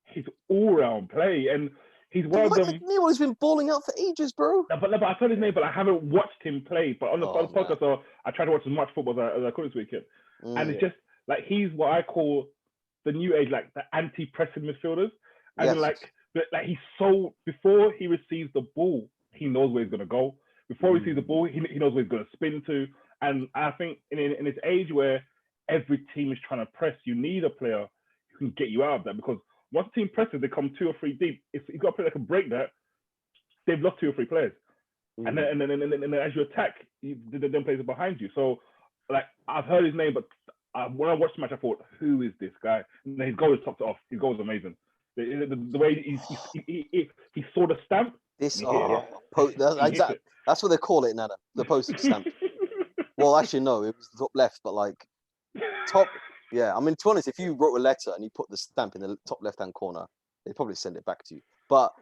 his all-round play, and he's one of them. McNeil has been balling out for ages, bro. No, but I've heard his name, but I haven't watched him play. But on the podcast, so I tried to watch as much football as I could this weekend, and it's just like he's what I call the new age, like the anti-pressing midfielders, and like he's so before he receives the ball, he knows where he's gonna go. Before he receives the ball, he knows where he's gonna spin to. And I think in this age where every team is trying to press, you need a player who can get you out of that, because once the team presses, they come 2 or 3 deep. If you've got a player that can break that, they've lost 2 or 3 players. And then as you attack, then players are behind you. So like I've heard his name, but when I watched the match, I thought, who is this guy? And then his goal is topped off. His goal is amazing. The way he saw the stamp. That's what they call it, Nana. The postage stamp. Well, actually, no, it was the top left, but like top. Yeah, I mean, to be honest, if you wrote a letter and you put the stamp in the top left-hand corner, they'd probably send it back to you. But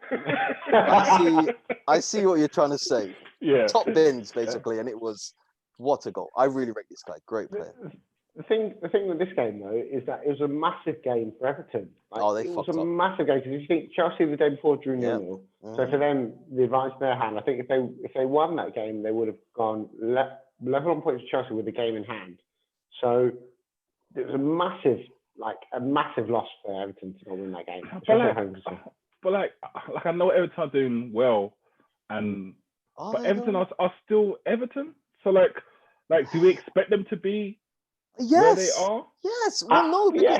I see what you're trying to say. Yeah. Top bins, basically, and it was what a goal. I really rate this guy. Great player. The thing with this game though is that it was a massive game for Everton. Like, it was a massive game because you think Chelsea the day before drew 0-0. So for them, the advantage in their hand. I think if they won that game, they would have gone level on points with Chelsea with the game in hand. So it was a massive loss for Everton to not win that game. But I know Everton are doing well, but Everton are still Everton. So like, do we expect them to be? Where they are? Yes. Well, no, because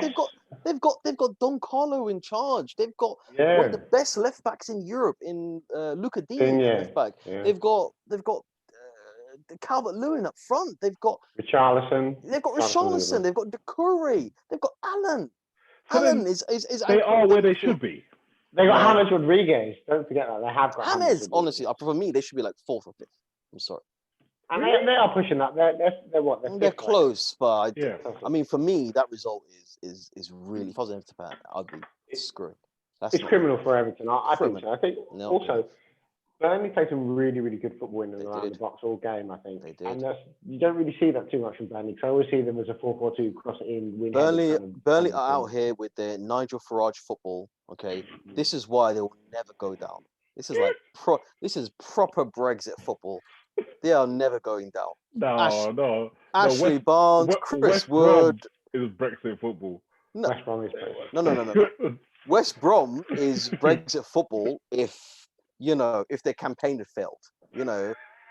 they've got Don Carlo in charge. They've got one of the best left backs in Europe in Luca Digne left back. Yeah. They've got Calvert-Lewin up front. They've got Richarlison. They've got Doucouré. They've got Allen. So Allen is they are where they should be. They got James Rodriguez. Don't forget that they have got James. Honestly, for me, they should be like 4th or 5th. I'm sorry. And they are pushing that. They're what? They're close, but I mean, for me, that result is really. If I was an Everton fan, I'd be screwed. It's criminal for Everton. I think so. I think also Burnley played some really, really good football in and around the box all game. I think they did. And you don't really see that too much from Burnley. Because I always see them as a 4-4-2 cross it in. Win. Burnley are out here with their Nigel Farage football. Okay, this is why they will never go down. This is like this is proper Brexit football. They are never going down. No. Ashley Barnes, Chris Wood. It was Brexit football. No. West Brom is No. West Brom is Brexit football if their campaign had failed.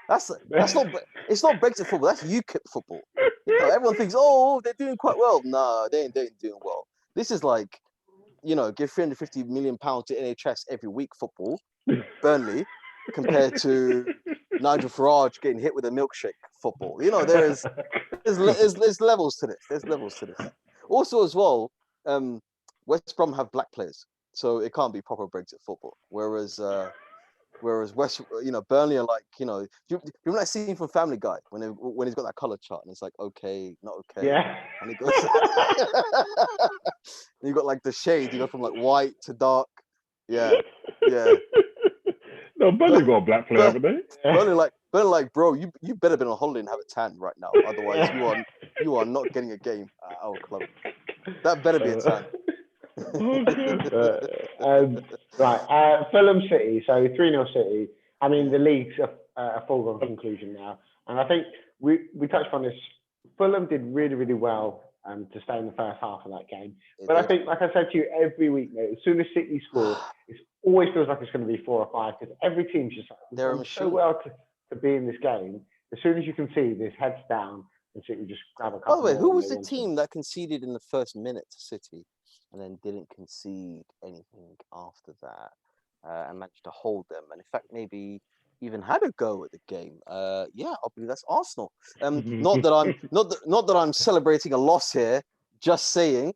That's not. It's not Brexit football. That's UKIP football. Everyone thinks, they're doing quite well. No, they ain't doing well. This is like, give £350 million to NHS every week football. Burnley. Compared to Nigel Farage getting hit with a milkshake football. There's levels to this. There's levels to this. Also, as well, West Brom have black players, so it can't be proper Brexit football. Whereas Burnley are like, you remember that scene from Family Guy when he's got that color chart and it's like, okay, not okay. Yeah. And he goes, and you got like the shade, you go from like white to dark. Yeah. No, Burnley got a black player, haven't they? Burnley like, bro, you better be on holiday and have a tan right now. Otherwise, you are not getting a game at our club. That better be a tan. Fulham City, so 3-0 City. I mean, the league's a foregone conclusion now. And I think we touched on this. Fulham did really, really well to stay in the first half of that game. I think, like I said to you every week, mate, as soon as City score, it always feels like it's going to be 4 or 5 because every team's just done so well to be in this game. As soon as you can see this heads down, and City just grab a couple. By the way, who was the team that conceded in the first minute to City and then didn't concede anything after that and managed to hold them? And in fact, maybe even had a go at the game. I believe that's Arsenal. Not that I'm celebrating a loss here. Just saying.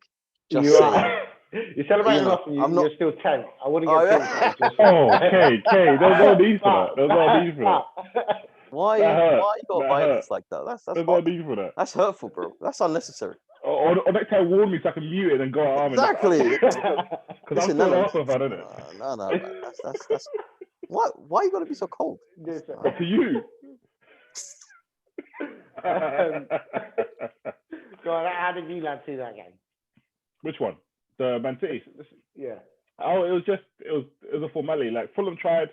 You're celebrating off and you're still 10. I wouldn't get Kay, there's no need for that. There's no need for that. Why you got violence like that? There's no need for that. That's hurtful, bro. That's unnecessary. Or next time warn me so I can mute it and go out. Exactly. Because I'm still Arsenal fan, isn't it? No, man. That's why you gotta be so cold? To you. Go on, how did you lads see that game? Which one? The Man City? Yeah. Oh, it was a formality. Like Fulham tried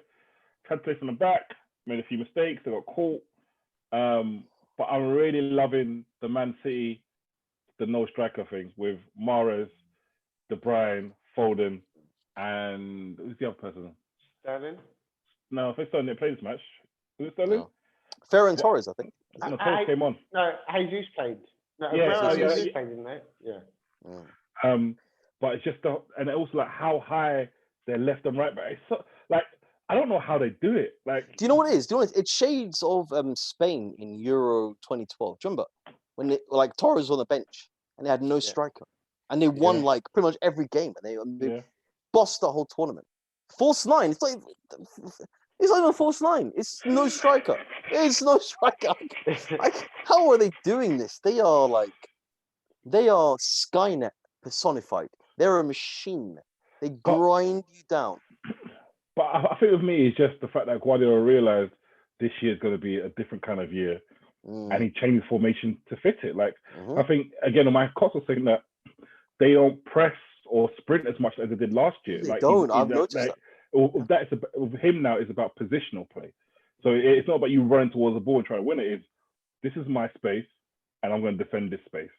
to play from the back, made a few mistakes, they got caught. But I'm really loving the Man City, the no striker thing with Mahrez, De Bruyne, Foden, and who's the other person? Sterling? No, I think Sterling didn't play this match. Was it Sterling? No. Ferran Torres, I think. No, Torres came on. No, Jesus played. No, Jesus played, didn't they? Yeah. But it's just and also like how high their left and right back. It's so, like I don't know how they do it. Like, do you know what it is? It's shades of Spain in Euro 2012. Do you remember when Torres was on the bench and they had no striker and they won like pretty much every game and they bossed the whole tournament. False nine. It's not even a false nine. It's no striker. It's no striker. Like, how are they doing this? They are Skynet personified. They're a machine. They grind you down. But I think with me, it's just the fact that Guardiola realized this year is going to be a different kind of year, and he changed the formation to fit it. Like I think again, my cost was saying that they don't press or sprint as much as they did last year. They don't. I've noticed that. With him now, it's about positional play. So it's not about you running towards the ball and trying to win it. It's this is my space, and I'm going to defend this space.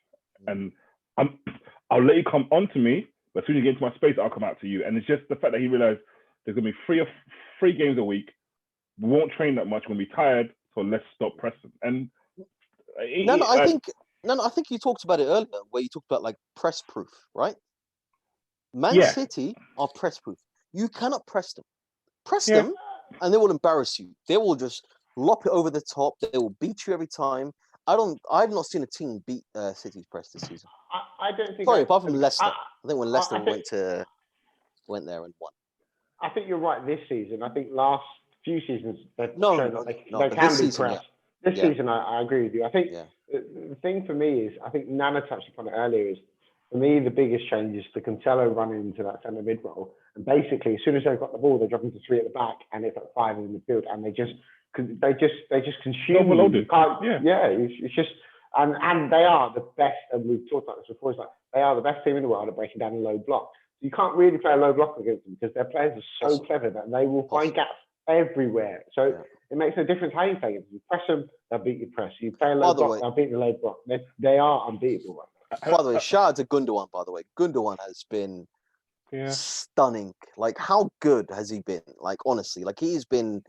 And I'll let you come onto me, but as soon as you get into my space, I'll come out to you. And it's just the fact that he realized there's going to be three games a week. We won't train that much. We're going to be tired, so let's stop pressing. And I think you talked about it earlier, where you talked about like press proof, right? Man City are press proof. You cannot press them. Press them, and they will embarrass you. They will just lop it over the top. They will beat you every time. I've not seen a team beat City's press this season. I don't think. Sorry, apart from Leicester. I think when Leicester went there and won. I think you're right this season. I think last few seasons they can be pressed. This season, I agree with you. I think the thing for me is, I think Nana touched upon it earlier, is for me the biggest change is the Cancelo running into that centre mid role, and basically as soon as they've got the ball, they drop into three at the back, and it's at five in the midfield, and they just consume. Overloaded. It's just and they are the best, and we've talked about this before. It's like they are the best team in the world at breaking down a low block. You can't really play a low block against them because their players are so clever that they will find gaps everywhere. So it makes no difference how you play it. You press them, they'll beat your press. You play a low block, they'll beat the low block. They are unbeatable right now. By the way, shout out to Gundogan, by the way. Gundogan has been stunning. Like, how good has he been? Like, honestly, like he's been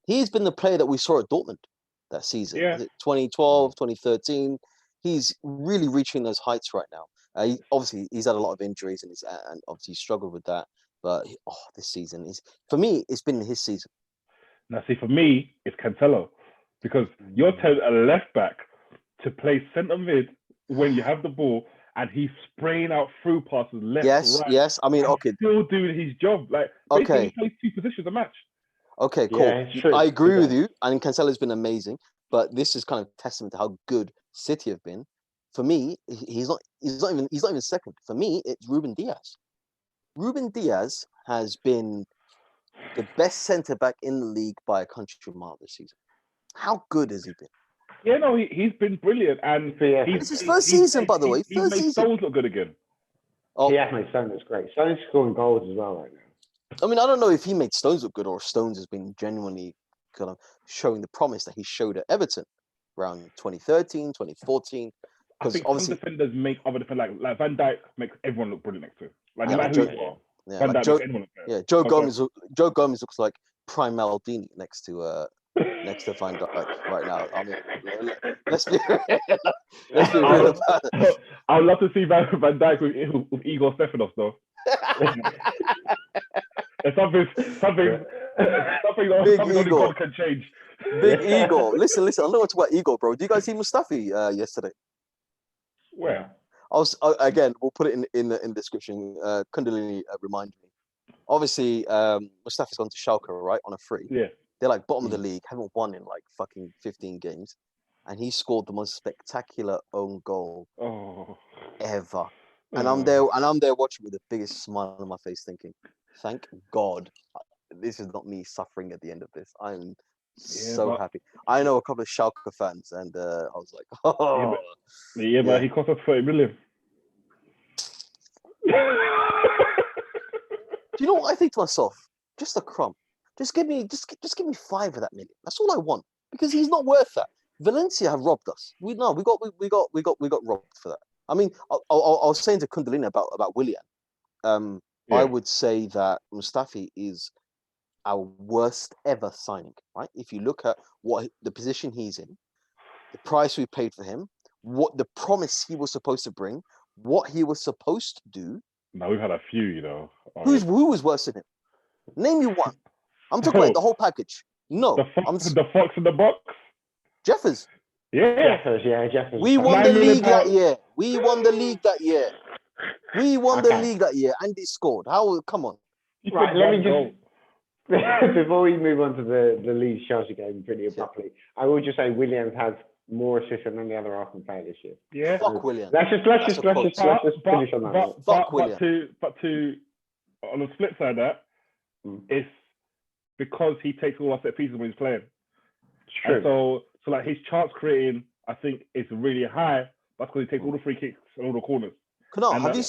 the player that we saw at Dortmund that season. 2012, 2013. He's really reaching those heights right now. He's had a lot of injuries and obviously struggled with that. But this season for me, it's been his season. Now, see, for me, it's Cancelo, because you're telling a left back to play centre mid when you have the ball, and he's spraying out through passes left, right. Yes. I mean, still doing his job. Like, he plays two positions a match. Okay, cool. Yeah, I agree with you. And Cancelo's been amazing, but this is kind of testament to how good City have been. For me, he's not even second. For me, it's Ruben Diaz. Ruben Diaz has been the best centre back in the league by a country mile this season. How good has he been? Yeah, no, he's been brilliant, and it's his first season, by the way. He's made Stones look good again. He has made Stones look great. Stones scoring goals as well right now. I mean, I don't know if he made Stones look good or Stones has been genuinely kind of showing the promise that he showed at Everton around 2013, 2014. I think some defenders make other defenders, like Van Dijk makes everyone look brilliant next to him. Like, no matter who you are. Van Dijk makes everyone look brilliant. Joe Gomez looks like prime Maldini next to Van Dijk right now. I mean, let's be real about it. I would love to see Van Dijk with Igor Stefanos, though. Something only God can change. Big Igor. Listen. I'm not going to talk about Igor, bro. Do you guys see Mustafi yesterday? Where? Again, we'll put it in the description. Kundalini reminded me. Obviously, Mustafi's gone to Schalke, right, on a free. Yeah. They're like bottom of the league, haven't won in like fucking 15 games, and he scored the most spectacular own goal ever. And I'm there watching with the biggest smile on my face, thinking, "Thank God, this is not me suffering at the end of this. I'm so happy." I know a couple of Schalke fans, and I was like, "Oh, but he cost us 30 million." Do you know what I think to myself? Just a crumb. Just give me 5 of that million. That's all I want, because he's not worth that. Valencia have robbed us. We got robbed for that. I mean, I was saying to Kundalini about Willian. I would say that Mustafi is our worst ever signing. Right? If you look at what the position he's in, the price we paid for him, what the promise he was supposed to bring, what he was supposed to do. Now we've had a few, you know. Who was worse than him? Name me one. I'm talking about the whole package. No, the fox in the box. Jeffers. Yeah. Jeffers. We won the league that year. We won the league that year. And he scored. How? Come on. Right, let me just before we move on to the Leeds Chelsea game pretty abruptly, I will just say Williams has more assists than any other Arsenal player this year. Yeah. Fuck Williams. Let's just finish on that. Fuck Williams. But on the flip side of that, it's because he takes all our set pieces when he's playing. True. And so like his chance creating, I think, is really high. That's because he takes all the free kicks and all the corners. Kunal, have you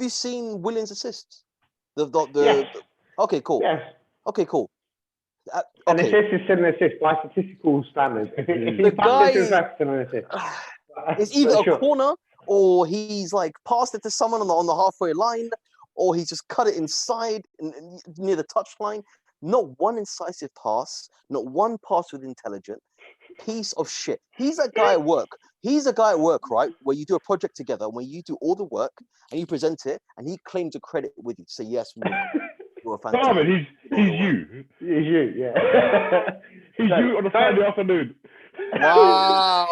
seen Williams' assists? Yes. Okay, cool. Yes. Okay, cool. An assist is still an assist by statistical standards. The guy is either a corner, or he's like passed it to someone on the halfway line, or he just cut it inside near the touchline. Not one incisive pass, not one pass with intelligence. Piece of shit. He's a guy at work. Right, where you do a project together, where you do all the work and you present it, and he claims a credit with you. Say yes, we're fantastic. No, he's you. He's you, yeah. He's you on a Friday afternoon. Wow.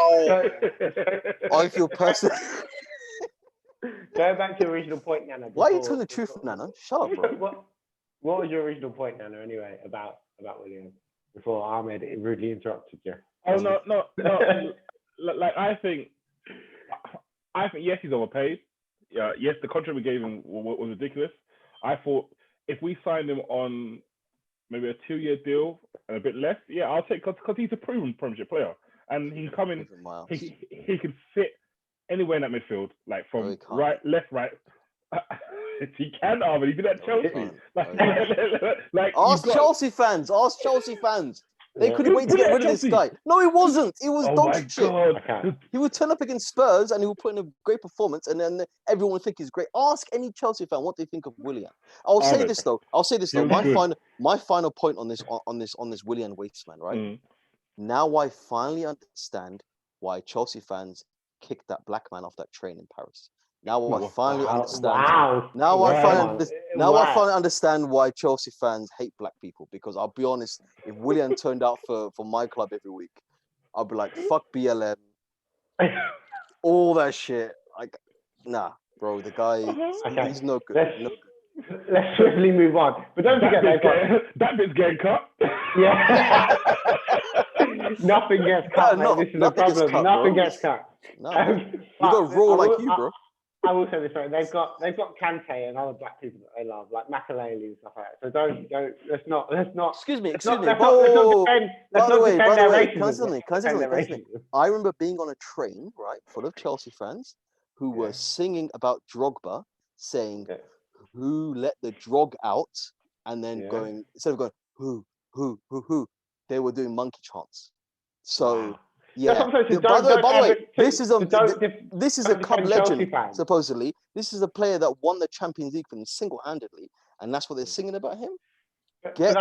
I feel personal. Going back to your original point, Nana. Why are you telling the truth, Nana? Shut up, bro. What was your original point, Nana, anyway, about Williams, before Ahmed rudely interrupted you? Oh, no. Like, I think, yes, he's overpaid. Yes, the contract we gave him was ridiculous. I thought if we signed him on maybe a 2-year deal and a bit less, I'll take, because he's a proven Premiership player. And he can come in, he can sit anywhere in that midfield, like from left, right. He can, Ahmed. He did at Chelsea. Ask Chelsea fans. They couldn't wait to get rid of this guy. No, he wasn't. He was dog shit. He would turn up against Spurs and he would put in a great performance, and then everyone would think he's great. Ask any Chelsea fan what they think of Willian. I'll say this though. My final point on this Willian waste man, right? Now I finally understand why Chelsea fans kicked that black man off that train in Paris. Now I finally understand. I finally understand why Chelsea fans hate black people. Because I'll be honest, if Willian turned out for my club every week, I'll be like, fuck BLM, all that shit. Like, nah, bro, the guy, he's no good. Let's swiftly move on. But don't forget that bit's getting cut. Yeah. Nothing gets cut. This is the problem. Nothing gets cut. No, you got roll like you, bro. I will say this, right? They've got Kante and other black people that they love, like Makaleli and stuff like that. So let's not. Excuse me. Let's not defend their racism. Can I say something? I remember being on a train, right, full of Chelsea fans who were singing about Drogba, saying, "Who let the drog out?" And then going, instead of going, "Who," they were doing monkey chants. So. Wow. Yeah. By the way, this is a club legend. Supposedly, this is a player that won the Champions League for them single-handedly, and that's what they're singing about him. Get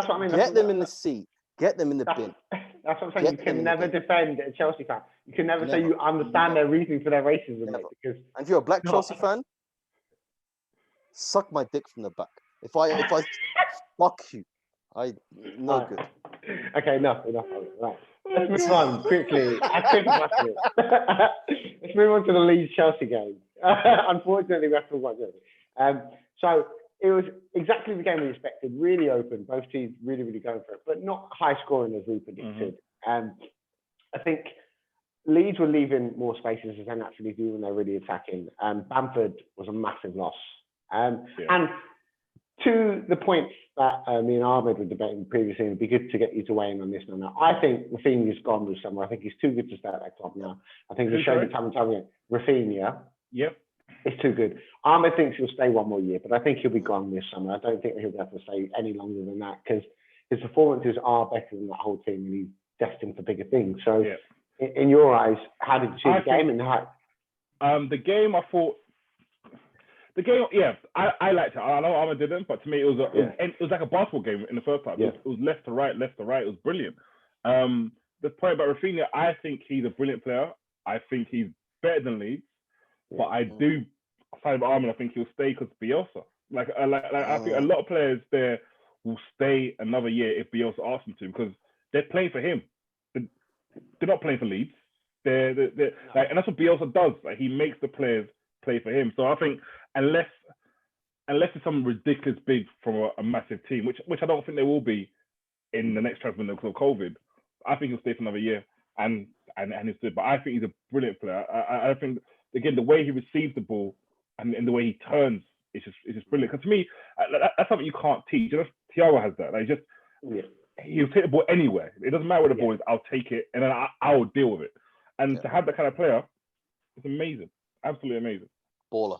them in the seat. Get them in the bin. That's what I'm saying. You can never defend a Chelsea fan. You can never say you understand their reasoning for their racism, mate. Because and if you're a black Chelsea fan, suck my dick from the back. If I fuck you, no good. Okay, enough. Right. Let's move on quickly. As quick as possible. Let's move on to the Leeds-Chelsea game. Unfortunately, we have to watch it. So it was exactly the game we expected. Really open. Both teams really, really going for it, but not high scoring as we predicted. I think Leeds were leaving more spaces as they naturally do when they're really attacking. Bamford was a massive loss. And to the points that me and Ahmed were debating previously, it'd be good to get you to weigh in on this one. Now, I think Rafinha's gone this summer. I think he's too good to stay at that club now. I think he's shown it time and time again. Rafinha. Yep. It's too good. Ahmed thinks he'll stay one more year, but I think he'll be gone this summer. I don't think he'll be able to stay any longer than that because his performances are better than that whole team and he's destined for bigger things. So, in your eyes, how did you see the game and how? The game, I thought. The game, I liked it. I know Ahmed didn't, but to me, it was like a basketball game in the first half. It was left to right, left to right. It was brilliant. The point about Rafinha, I think he's a brilliant player. I think he's better than Leeds, but I do side of Ahmed. I think he'll stay because Bielsa. Like I think a lot of players there will stay another year if Bielsa asks them to because they're playing for him. They're not playing for Leeds. They're like, and that's what Bielsa does. Like he makes the players play for him. So I think unless it's something ridiculous big from a massive team, which I don't think there will be in the next transfer window because of COVID, I think he'll stay for another year and he'll stay. But I think he's a brilliant player. I think again the way he receives the ball and the way he turns is just brilliant. Because to me, that's something you can't teach. You know, Thiago has that. Like he'll take the ball anywhere. It doesn't matter where the ball is. I'll take it and then I'll deal with it. And to have that kind of player, it's amazing. Absolutely amazing. Baller.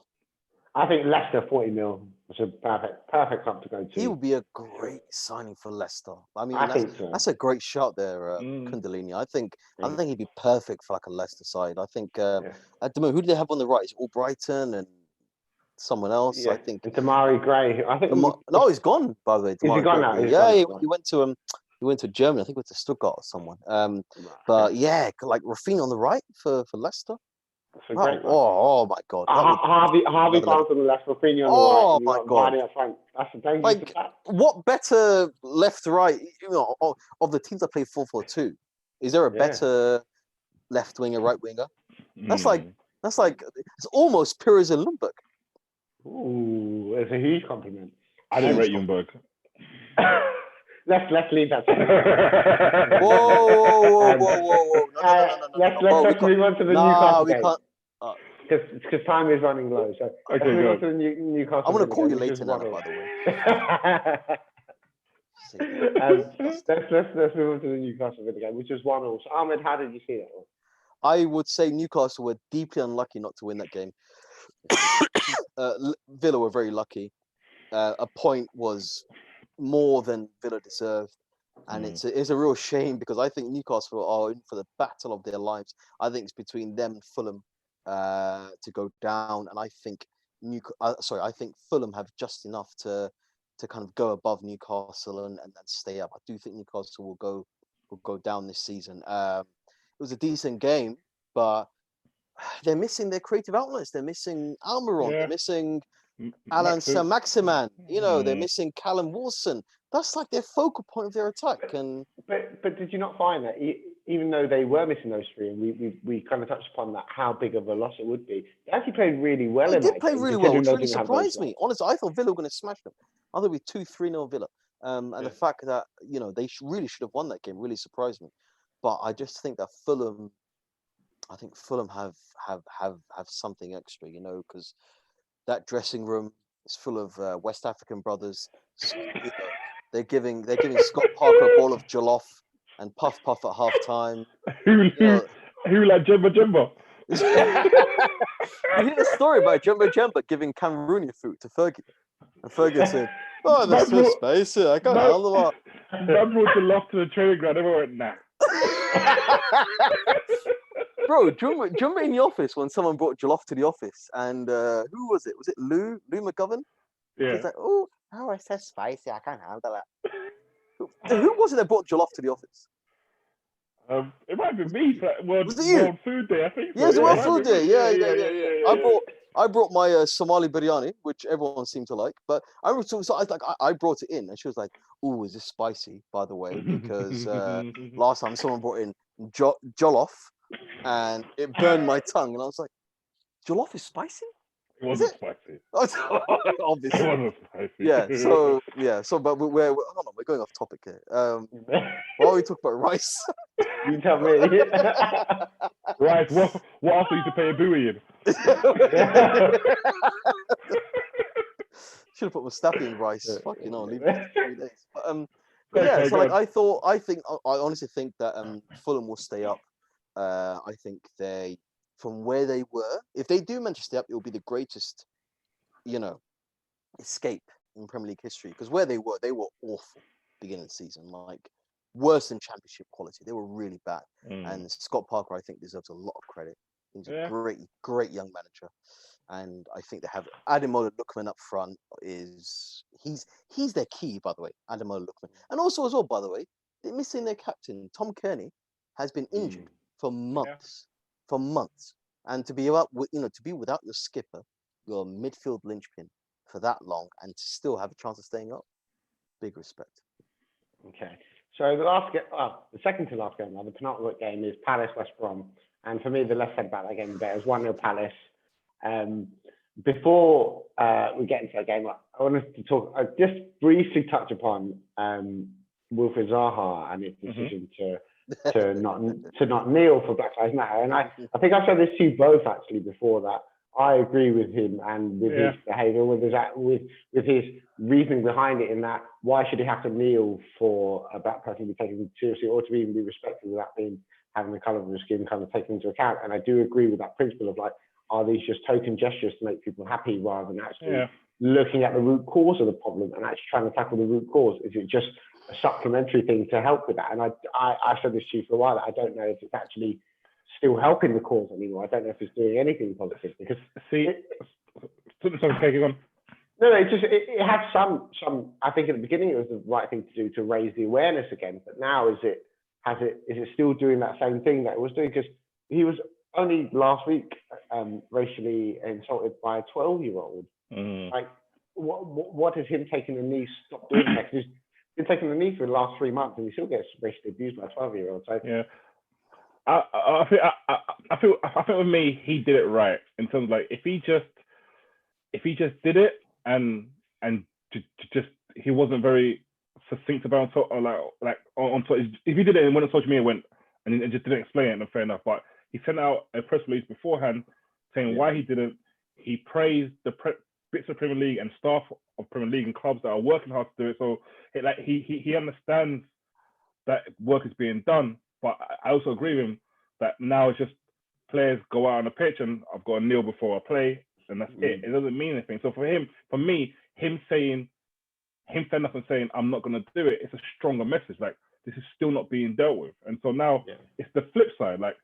I think Leicester 40 mil was a perfect club to go to. He would be a great signing for Leicester. I mean, think so. That's a great shot there, Kundalini. I think he'd be perfect for like a Leicester side. I think at the moment, who do they have on the right? Is it all Brighton and someone else? I think. And Damari Gray. I think. No, he's gone. By the way, is he gone now? He went to Germany. I think he went to Stuttgart or someone. But yeah, like Rafinha on the right for Leicester. Oh my God! Harvey Barnes on the left, Rafinha on the right. Oh my God! Up front. That's a dangerous attack. What better left to right? You know, of the teams that play 4-4-2, is there a better left winger, right winger? That's like it's almost Pires and Lundberg. Ooh, it's a huge compliment. I didn't rate Lundberg. Let's leave that. Whoa! No. Let's move on to the Newcastle game. Can't. Because time is running low. So let's move on to the Newcastle. I'm going to call you later now, by the way. Let's move on to the Newcastle video game, which was 1-1. So Ahmed, how did you see that one? I would say Newcastle were deeply unlucky not to win that game. Villa were very lucky. A point was more than Villa deserved, and it's a real shame because I think Newcastle are in for the battle of their lives. I think it's between them and Fulham to go down, and I think I think Fulham have just enough to kind of go above Newcastle and stay up. I do think Newcastle will go down this season. It was a decent game, but they're missing their creative outlets. They're missing Almiron. They're missing Alan Saint-Maximin, they're missing Callum Wilson. That's like their focal point of their attack. But did you not find that even though they were missing those three, and we kind of touched upon that, how big of a loss it would be? They actually played really well. They did play really well, which really surprised me. Honestly, I thought Villa were going to smash them. I thought it would be 2-3-0 Villa. And the fact that they really should have won that game really surprised me. But I just think that Fulham have something extra, because that dressing room is full of West African brothers. They're giving Scott Parker a bowl of jollof and puff at half time. Who like Jemba? You hear the story about Jemba giving Cameroonian food to Fergie, and Fergie said, "Oh, that's so spicy. I can't handle that." That brought jollof to the training ground. Everyone went, nah. Bro, do you remember in the office when someone brought jollof to the office and who was it? Was it Lou McGovern? Yeah. He's like, oh, it's so spicy. I can't handle that. Who was it that brought jollof to the office? It might be me. Was it you? World Food Day, I think. Yeah, it's World Food Day. Yeah. I brought my Somali biryani, which everyone seemed to like. But I was so I was like, I brought it in, and she was like, "Oh, is this spicy?" By the way, because last time someone brought in jollof, and it burned my tongue, and I was like, "Jollof is spicy? It wasn't spicy. Obviously, It wasn't spicy. So, but we're hold on, we're going off topic here. Why are we talking about rice? You tell me. Right, what else are you to pay a buoy in? Should have put Mustafi in rice. Fucking hell, leave it for 3 days. But yeah, so like I honestly think that Fulham will stay up. I think they, from where they were, if they do manage to stay up, it will be the greatest, escape in Premier League history. Because where they were awful beginning of the season, like worse than Championship quality. They were really bad. And Scott Parker, I think, deserves a lot of credit. He's a great young manager. And I think they have Ademola Lookman up front. He's their key, by the way, Ademola Lookman. And also as well, by the way, they're missing their captain. Tom Kearney has been injured for months. And to be without your skipper, your midfield linchpin for that long, and to still have a chance of staying up, big respect. Okay. So the second to last game, the penultimate game, is Palace West Brom. And for me, the less said about that game, the better. It was 1-0 Palace. Before we get into that game, I wanted to just briefly touch upon Wilfried Zaha and his decision to not kneel for Black Lives Matter. And I think I said this to you both actually before that. I agree with him and with his behaviour, with his reasoning behind it. In that, why should he have to kneel for a black person to be taken seriously, or to even be respected without having the colour of the skin kind of taken into account? And I do agree with that principle of like, are these just token gestures to make people happy rather than actually looking at the root cause of the problem and actually trying to tackle the root cause? Is it just a supplementary thing to help with that? And I said this to you for a while, that I don't know if it's actually still helping the cause anymore. I don't know if it's doing anything positive, because it had some. I think at the beginning it was the right thing to do to raise the awareness again, but now is it still doing that same thing that it was doing? Because he was only last week racially insulted by a 12-year-old. Like, what has him taking the knee stop doing that? Because he's been taking the knee for the last 3 months and he still gets racially abused by a 12-year-old. So I feel with me, he did it right in terms of like, if he just did it and just he wasn't very succinct about it, or like on if he did it and went on social media and just didn't explain it, then fair enough. But he sent out a press release beforehand saying why he didn't. He praised the bits of Premier League and staff of Premier League and clubs that are working hard to do it. So he understands that work is being done. But I also agree with him that now it's just players go out on the pitch and I've got to kneel before I play, and that's it. It doesn't mean anything. So for me, him standing up and saying I'm not going to do it, it's a stronger message. Like, this is still not being dealt with. And so now it's the flip side. Like,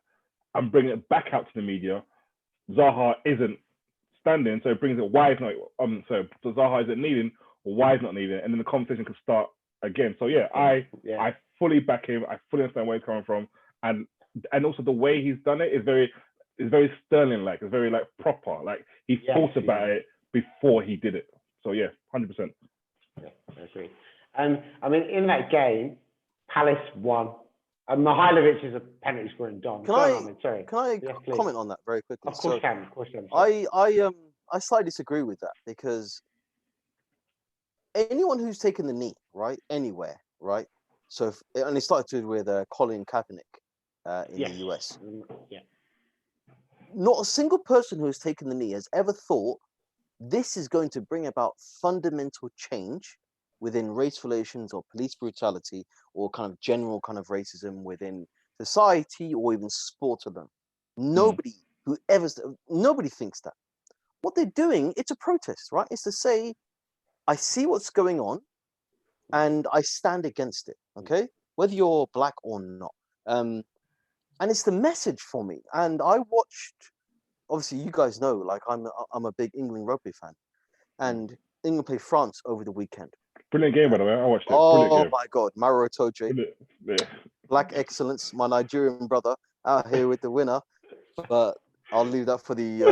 I'm bringing it back out to the media. Zaha isn't standing, so it brings it why is not. So Zaha isn't kneeling, or why is not kneeling, and then the conversation can start again. So I fully back him. I fully understand where he's coming from, and also the way he's done it is very Sterling like. It's very like proper. Like, he thought about it before he did it. So 100%. Yeah, I agree. And I mean, in that game, Palace won. Mihailovic is a penalty scoring Don. Can I comment on that very quickly? Of course, can. I slightly disagree with that, because anyone who's taken the knee, right, anywhere, right. So and it started with Colin Kaepernick in the US. Not a single person who has taken the knee has ever thought this is going to bring about fundamental change within race relations or police brutality or kind of general kind of racism within society or even sport alone. Nobody thinks that. What they're doing, it's a protest, right? It's to say, I see what's going on and I stand against it, okay? Whether you're black or not. And it's the message for me. And I watched, obviously you guys know, like I'm a big England rugby fan. And England played France over the weekend. Brilliant game, by the way. I watched it. Oh my God, Maro Toje, black excellence, my Nigerian brother out here with the winner. But I'll leave that for the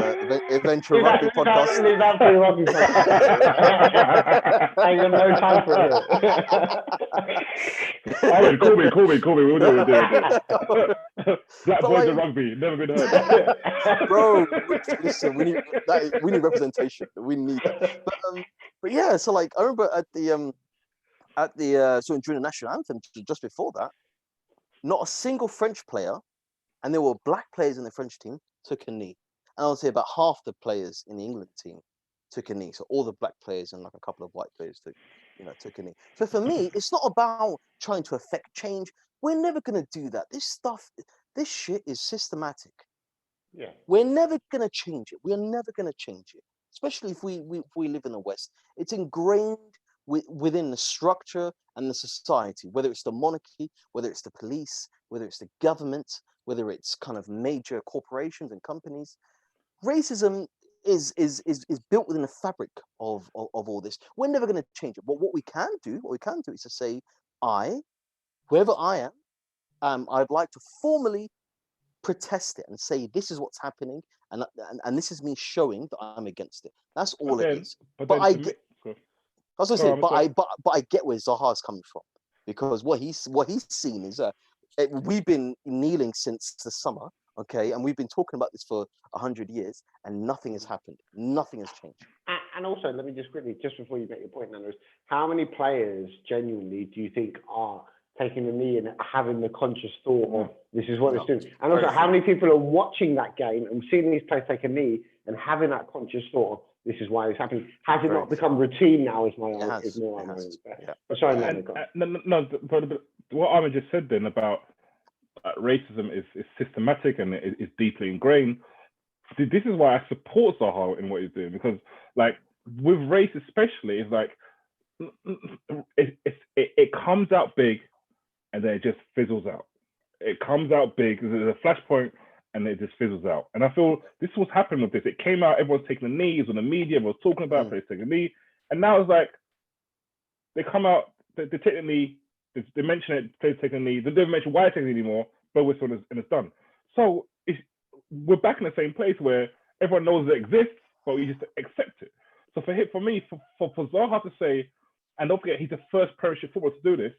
eventual rugby Leave podcast. that for the rugby podcast. I ain't got no time for it. Ahmed, call me. We'll do it. Black But boys like- in rugby, never been heard. Bro, listen, we need representation. We need that. But yeah, so like I remember at the so during the national anthem just before that, not a single French player, and there were black players in the French team, took a knee. And I would say about half the players in the England team took a knee. So all the black players and like a couple of white players took a knee. So for me, it's not about trying to affect change. We're never gonna do that. This shit is systematic. Yeah. We're never gonna change it. We are never gonna change it. Especially if we live in the West. It's ingrained within the structure and the society, whether it's the monarchy, whether it's the police, whether it's the government, whether it's kind of major corporations and companies. Racism is built within the fabric of all this. We're never going to change it. But what we can do is to say, whoever I am, I'd like to formally protest it and say this is what's happening, and this is me showing that I'm against it. That's all it is. But I get. I was going to say, but I get where Zaha's coming from, because what he's seen is we've been kneeling since the summer, okay, and we've been talking about this for 100 years, and nothing has happened. Nothing has changed. And also, let me just quickly, just before you make your point, Nando, how many players genuinely do you think are taking the knee and having the conscious thought of this is what it's doing? And also, how many people are watching that game and seeing these players take a knee and having that conscious thought of this is why it's happening? Has it not become routine now? Is more Yeah. Sorry, no, but what Ahmed just said then about racism is systematic and is deeply ingrained. This is why I support Zaha in what he's doing, because like with race especially, it's like it comes out big and then it just fizzles out. It comes out big, there's a flashpoint, and it just fizzles out. And I feel this was happening with this. It came out, everyone's taking the knee, it's on the media, everyone's talking about players taking a knee. And now it's like, they come out, they take the knee, they mention it, players taking a knee, they don't mention why they're taking it anymore, but we're sort of, and it's done. So we're back in the same place where everyone knows it exists, but we just accept it. So for Zaha to say, and don't forget, he's the first Premiership footballer to do this,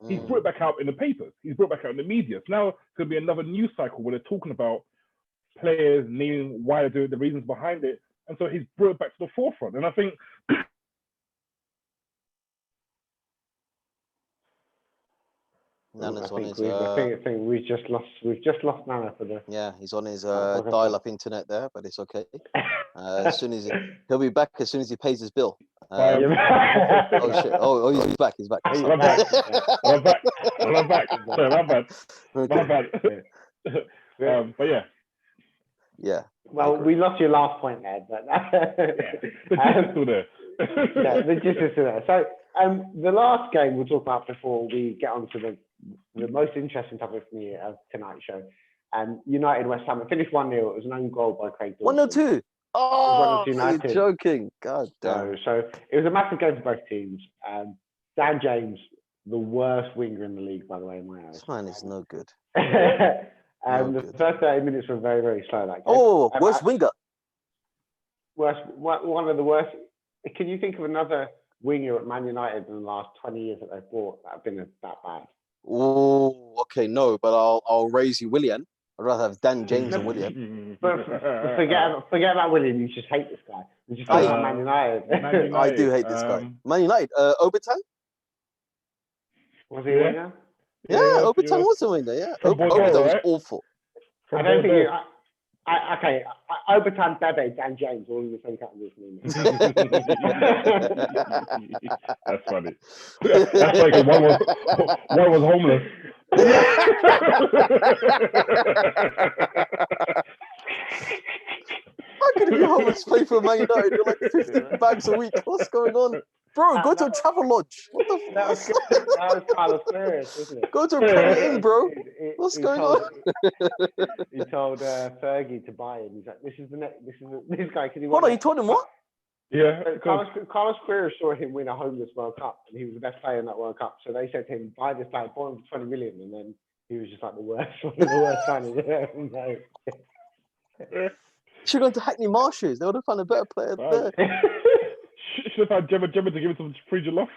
he's brought it back out in the papers. He's brought it back out in the media. So now it's going to be another news cycle where they're talking about players kneeling, why they're doing it, the reasons behind it. And so he's brought it back to the forefront. And I think Nana's I think we've just lost Nana for the. Yeah, he's on his dial-up internet there, but it's okay. As soon as he'll be back as soon as he pays his bill. Oh shit! Oh, he's back. He's back. I'm back. Sorry, my bad. But yeah. Yeah. Well, we lost your last point there, but the gist is still there. Yeah, the gist is still there. So, the last game we'll talk about before we get on to the most interesting topic from tonight's show. United West Ham finished 1-0. It was an own goal by Craig Dawson. 1-2. Oh, you're United. joking. God damn. So it was a massive game for both teams. Dan James, the worst winger in the league, by the way, in my eyes. This man is no good. The first 30 minutes were very, very slow. That game. Oh, worst winger. One of the worst. Can you think of another winger at Man United in the last 20 years that they've bought that have been that bad? Oh, okay, no, but I'll raise you Willian. I'd rather have Dan James than Willian. But forget about Willian. You just hate this guy. You just hate Man United. I do hate this guy. Man United. Obertan? Was he a winger? Yeah, Obertan was a winger. Yeah, Obertan was awful. I don't think you. Okay, Obertan, Bebe, Dan James, all in the same category for me. That's funny. That's like one was homeless. How could you be homeless play for Man United? You're like 50 bags a week. What's going on? Bro, go to a travel lodge. What the fuck? That was Carlos Flores, wasn't it? Go to a Premier Inn, bro. What's going on? He told Fergie to buy him. He's like, this guy. Hold on, you told him what? Yeah. Carlos Flores saw him win a homeless World Cup, and he was the best player in that World Cup. So they said to him, buy this guy, buy him for 20 million, and then he was just like one of the worst signings. Should have gone to Hackney Marshes. They would have found a better player there. Should have had Gemma to give him some free jollof.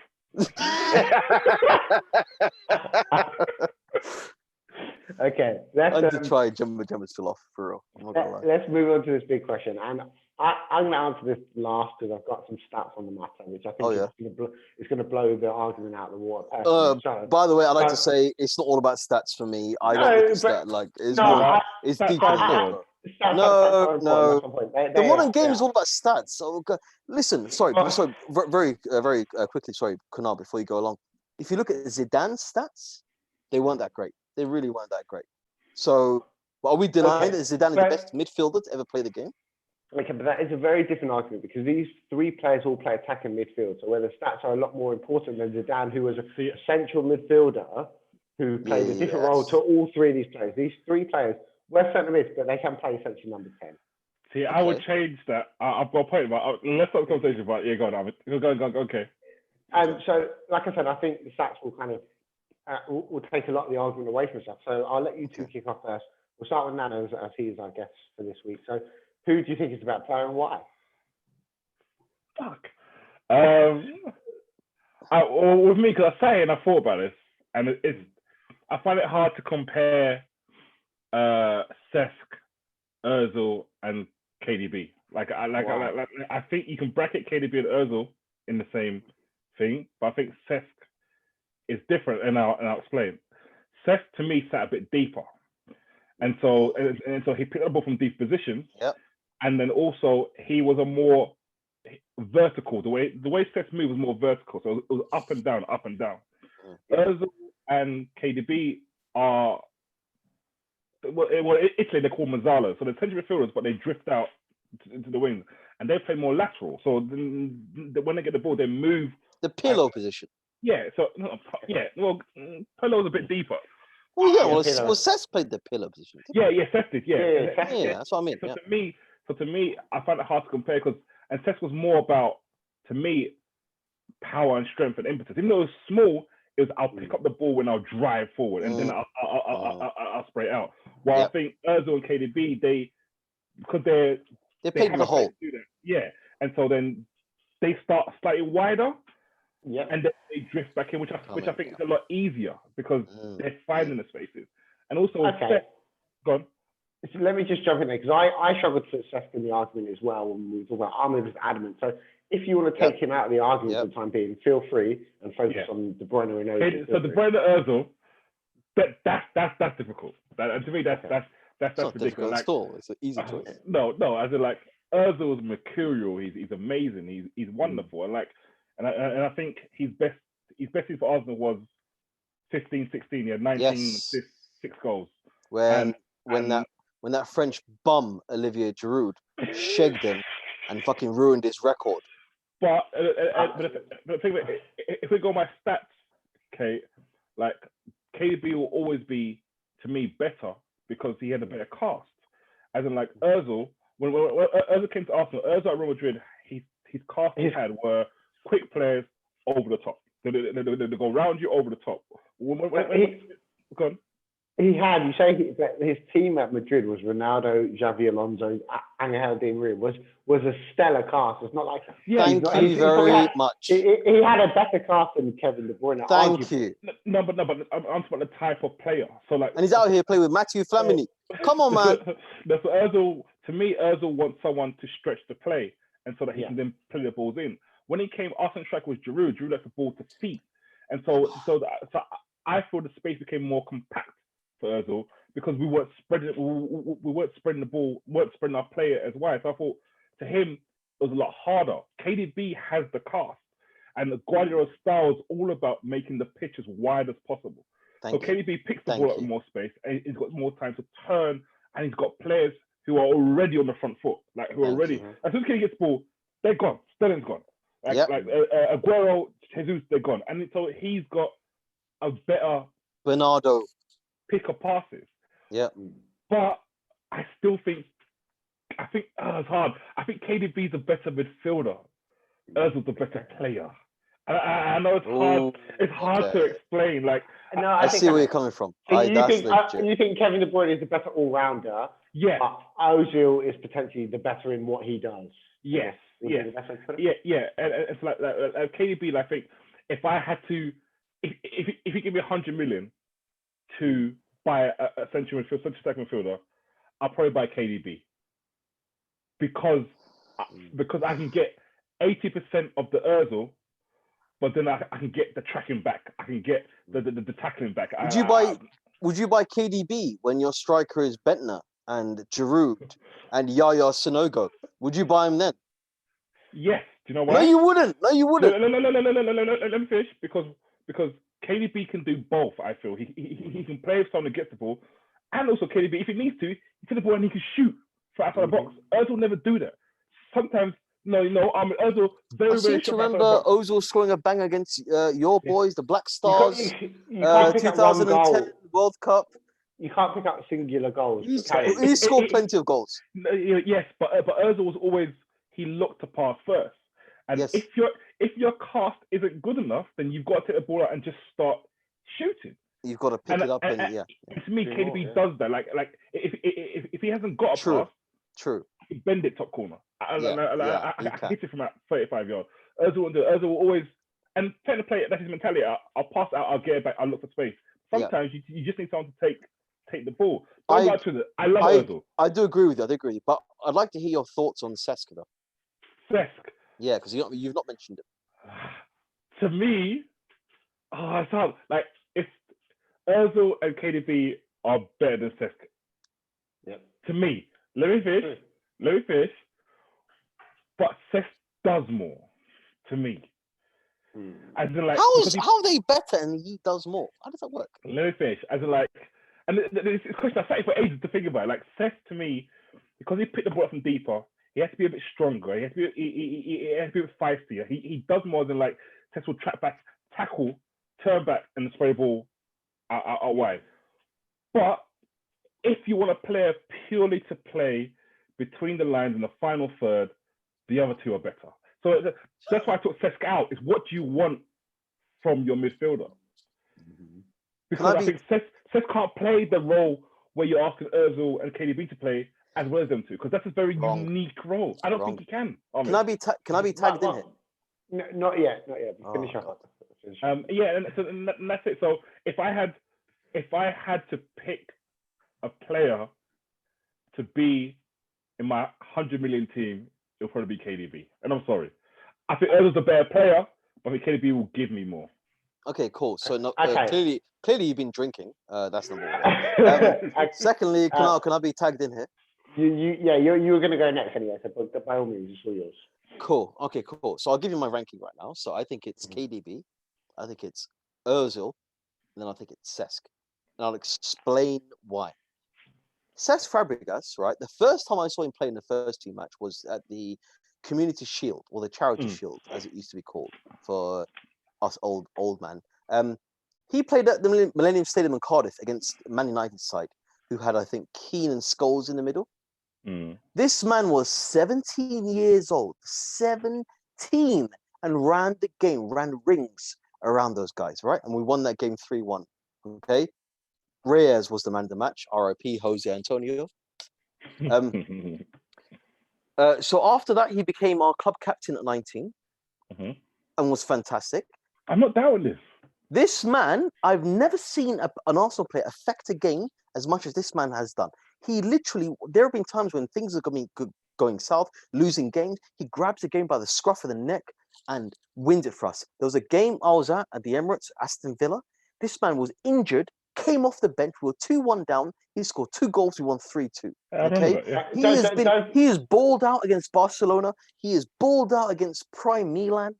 Okay, I need to try Gemma's jollof for real. I'm not gonna lie. let's move on to this big question. And I'm going to answer this last because I've got some stats on the matter, which I think is going to blow the argument out of the water. By the way, I'd like to say it's not all about stats for me. I don't look at stats like it's more. It's deeper than that. No. The modern game is all about stats. So listen, sorry, very quickly, sorry, Kunal, before you go along. If you look at Zidane's stats, they weren't that great. They really weren't that great. So, are we denying that Zidane is the best midfielder to ever play the game? Okay, but that is a very different argument because these three players all play attacking midfield. So where the stats are a lot more important than Zidane, who was a central midfielder who played a different role to all three of these players. These three players were centre mid, but they can play essentially number 10. See, I would change that. I've got a point about. Let's start the conversation about. Yeah, go on, Ahmed. Go. Okay. So, like I said, I think the stats will kind of will take a lot of the argument away from stuff. So I'll let you two kick off first. We'll start with Nano as he is our guest for this week. So who do you think is the better player and why? Fuck. With me, because I thought about this, and I find it hard to compare Cesc, Ozil, and KDB. I think you can bracket KDB and Ozil in the same thing, but I think Cesc is different, and I'll explain. Cesc to me sat a bit deeper, and so he picked up the ball from deep positions. Yep. And then also he was a more vertical. The way Cesc moved was more vertical, so it was up and down, up and down. Ozil and KDB are Italy they call Mazzala, so they're central midfielders, but they drift out into the wings, and they play more lateral. So then when they get the ball, they move the pillow position. Yeah. So Well, Pirlo was a bit deeper. Well, yeah. Well, Cesc played the pillow position. Cesc did. Yeah, that's what I mean. So to me, I find it hard to compare and Cesc was more about, to me, power and strength and impetus. Even though it was small, it was I'll pick up the ball when I'll drive forward and then I'll spray it out. While I think Ozil and KDB, because they played in the hole. Yeah, and so then they start slightly wider. Yeah. And then they drift back in, which I think is a lot easier because they're finding the spaces. And also, go on. So let me just jump in there because I struggled to Cesc in the argument as well when we talk about Ahmed was adamant. So if you want to take him out of the argument for the time being, feel free and focus on De Bruyne and Ozil. So De Bruyne and Ozil, that's difficult. And to me, that's not ridiculous. Difficult at all. It's an easy choice. No, as in like Ozil is mercurial. He's amazing. He's wonderful. And I think his best season for Arsenal was 15-16. He had 19 assists, 6 goals. When that French bum Olivier Giroud shagged him and fucking ruined his record. But the thing that if we go by stats, okay, like KDB will always be to me better because he had a better cast. As in like Ozil, when Ozil came to Arsenal, Ozil at Real Madrid, his cast he had were quick players over the top. They go round you over the top. Go on. He had, you say his team at Madrid was Ronaldo, Xavi Alonso, Angel Di Maria, was a stellar cast. It's not like... Thank you very much. He had a better cast than Kevin De Bruyne. Thank you. No, but I'm talking about the type of player. So like, and he's out here playing with Mathieu Flamini. Come on, man. That's Ozil. To me, Ozil wants someone to stretch the play and so that he can then play the balls in. When he came, Arsenal striker was Giroud. Giroud left the ball to feet. And so I feel the space became more compact for Ozil because we weren't spreading the ball, weren't spreading our player as wide. So I thought to him it was a lot harder. KDB has the cast, and the Guardiola's style is all about making the pitch as wide as possible. KDB picks the ball up with more space, and he's got more time to turn, and he's got players who are already on the front foot, as soon as KDB gets the ball, they're gone. Sterling's gone. Aguero, Jesus, they're gone, and so he's got a better Bernardo pick of passes. Yeah. But I still think it's hard. I think KDB's a better midfielder. Ozil's a better player. I know it's hard. It's hard to explain. Like, I see where you're coming from. You think Kevin De Bruyne is a better all-rounder? Yeah. But Ozil is potentially the better in what he does. Yes. Would Yes. be the best way to put it? Yeah. And it's like KDB. I think if I had to, if you give me 100 million to buy a central second midfielder, I'll probably buy KDB because I can get 80% of the Ozil, but then I can get the tracking back. I can get the tackling back. Would you buy KDB when your striker is Bentner and Giroud and Yaya Sanogo? Would you buy him then? Yes. Do you know why? No, you wouldn't. No, you wouldn't. No. Let me finish because KDB can do both. I feel he can play if someone gets the ball, and also KDB, if he needs to, he can the ball and he can shoot from outside the box. Ozil never do that. Sometimes, Ozil I seem to remember Ozil scoring a bang against your boys, the Black Stars, you can't pick up one 2010 goal. World Cup. You can't pick up singular goals. He scored plenty of goals. Yes, but Ozil was always, he looked to pass first. And yes. if your cast isn't good enough, then you've got to take the ball out and just start shooting. You've got to pick it up and to me, KDB does that. Like if he hasn't got a pass, true, he can bend it top corner. I can hit it from about 35 yards. Ozil will always, and take the play. That's his mentality. I'll pass out. I'll get it back. I'll look for space. Sometimes you just need someone to take the ball. I love Ozil. I do agree with you. But I'd like to hear your thoughts on Cesc though. Cesc. Yeah, because you've not mentioned it. To me, it's hard. Like if Ozil and KDB are better than Cesc. Yep. To me, let me finish. But Cesc does more. To me. As in, like, how are they better and he does more? How does that work? Let me finish. As in, like, and this question I started for ages to think about. Like Cesc, to me, because he picked the ball up from deeper, he has to be a bit stronger. He has to be a bit feistier. He does more than like Cesc will track back, tackle, turn back, and spray the ball out wide. But if you want a player purely to play between the lines in the final third, the other two are better. So that's why I took Cesc out. Is what do you want from your midfielder? Because I think Cesc can't play the role where you're asking Ozil and KDB to play as well as them two, because that's a very unique role. I don't think he can. Ahmed. Can I be tagged in here? No, not yet. Finish up. And that's it. So if I had to pick a player to be in my 100 million team, it'll probably be KDB. And I'm sorry, I think Ozil's a better player, but I think KDB will give me more. Okay, cool. So clearly you've been drinking. That's number one. Secondly, can I be tagged in here? You were going to go next anyway, so by all means, it's all yours. Cool. Okay, cool. So I'll give you my ranking right now. So I think it's KDB, I think it's Ozil, and then I think it's Cesc. And I'll explain why. Cesc Fabregas, right? The first time I saw him play in the first team match was at the Community Shield, or the Charity Shield, as it used to be called for us old man. He played at the Millennium Stadium in Cardiff against Man United side, who had, I think, Keane and Scholes in the middle. This man was 17 years old, 17, and ran rings around those guys, right? And we won that game 3-1, okay? Reyes was the man of the match, RIP Jose Antonio. So after that, he became our club captain at 19 and was fantastic. I'm not doubting this. This man, I've never seen an Arsenal player affect a game as much as this man has done. He literally, there have been times when things are going south, losing games. He grabs the game by the scruff of the neck and wins it for us. There was a game I was at the Emirates, Aston Villa. This man was injured, came off the bench. We were 2-1 down. He scored 2 goals. We won 3-2. Okay, he is balled out against Barcelona. He is balled out against Prime Milan.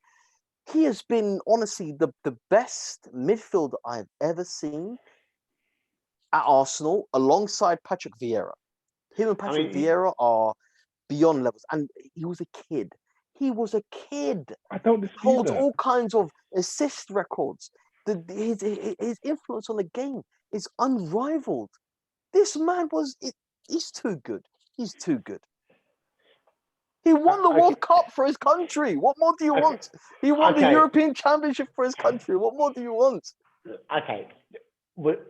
He has been honestly the best midfielder I've ever seen at Arsenal, alongside Patrick Vieira. Him and Patrick Vieira are beyond levels. And he was a kid. I don't dispute holds that. all kinds of assist records. His influence on the game is unrivaled. This man he's too good. He's too good. He won the World Cup for his country. What more do you want? He won the European Championship for his country. What more do you want? Okay.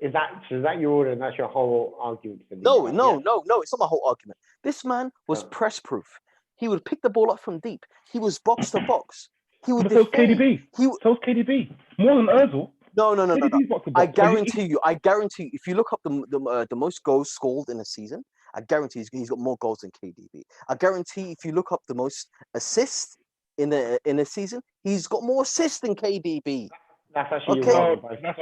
Is that your order and that's your whole argument for No, these no, guys? no, no. It's not my whole argument. This man was Oh. press proof. He would pick the ball up from deep. He was box to box. He would But so's defend. KDB. So's KDB. More than Ozil. No. KDB's box to I box. guarantee you. If you look up the most goals scored in a season, I guarantee he's got more goals than KDB. I guarantee if you look up the most assists in a season, he's got more assists than KDB. That's actually Okay. wrong.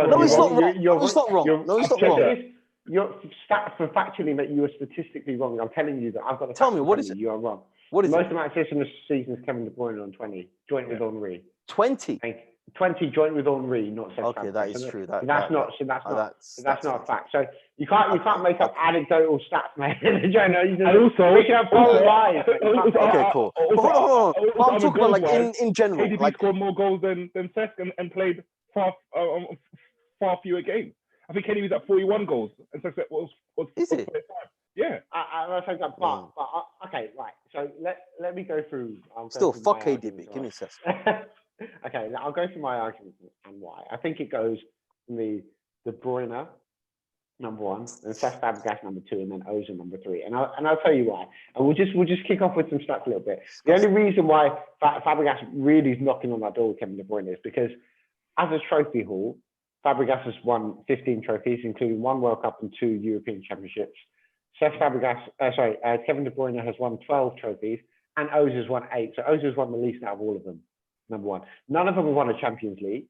No, he's not wrong. No, he's not wrong. No, he's not wrong. Your stats for factually make you are statistically wrong. I'm telling you that I've got a Tell me, what is it? You are wrong. What is most it? amount of assists in the season is Kevin De Bruyne on 20, joint with Henry. 20. 20 joint with Henry, not Cesc. Okay, that is true. That's not a fact. So you can't make up anecdotal stats, mate. Okay, cool. Hold on. I'm talking about like in general. KDB like scored more goals than Cesc and played far fewer games. I think KDB's at 41 goals and Cesc was is it? 25. Yeah. I think that, but okay, right. So let me go through. Still, fuck KDB. Give me Cesc. Okay, I'll go through my arguments and why. I think it goes from the De Bruyne number 1, then Cesc Fabregas number 2, and then Ozil number 3. And I'll tell you why. And we'll just kick off with some stats a little bit. The only reason why Fabregas really is knocking on that door with Kevin De Bruyne is because as a trophy haul, Fabregas has won 15 trophies, including 1 World Cup and 2 European Championships. Kevin De Bruyne has won 12 trophies, and Ozil's won 8. So Ozil's won the least out of all of them. Number 1. None of them have won a Champions League.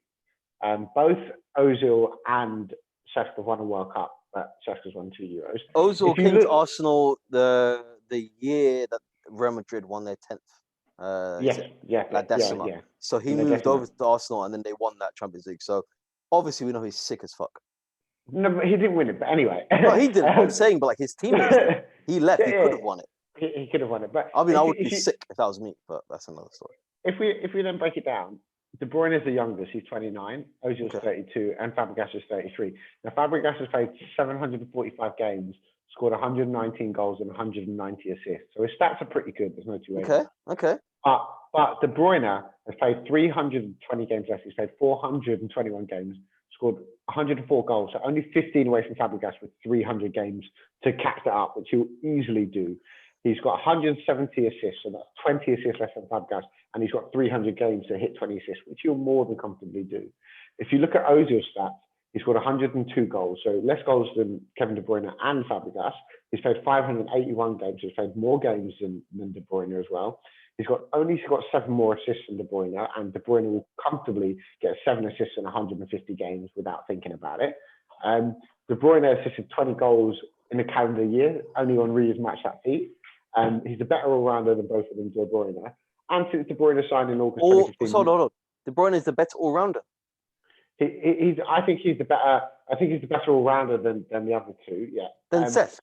Both Ozil and Cesc have won a World Cup, but Cesc has won 2 Euros. Ozil came to Arsenal the year that Real Madrid won their 10th. Decima. So he moved over to Arsenal, and then they won that Champions League. So obviously we know he's sick as fuck. No, but he didn't win it. But anyway, no, he didn't. I'm saying, but like his teammates, he left. He could have won it. He could have won it. But I mean, I would be sick if that was me. But that's another story. If we then break it down, De Bruyne is the youngest. He's 29. Ozil's 32, and Fabregas is 33. Now Fabregas has played 745 games, scored 119 goals and 190 assists. So his stats are pretty good. There's no two ways. Okay. But De Bruyne has played 320 games less. He's played 421 games, scored 104 goals. So only 15 away from Fabregas with 300 games to catch that up, which he'll easily do. He's got 170 assists, so that's 20 assists less than Fabregas, and he's got 300 games to hit 20 assists, which he'll more than comfortably do. If you look at Ozil's stats, he's got 102 goals, so less goals than Kevin De Bruyne and Fabregas. He's played 581 games, so he's played more games than De Bruyne as well. He's got 7 more assists than De Bruyne, and De Bruyne will comfortably get 7 assists in 150 games without thinking about it. De Bruyne assisted 20 goals in a calendar year. Only Henry has matched that feat. He's a better all-rounder than both of them, De Bruyne. And since De Bruyne signed in August 2015... Hold on. De Bruyne is the better all-rounder. I think he's the better all-rounder than the other two, yeah. Than Cesc?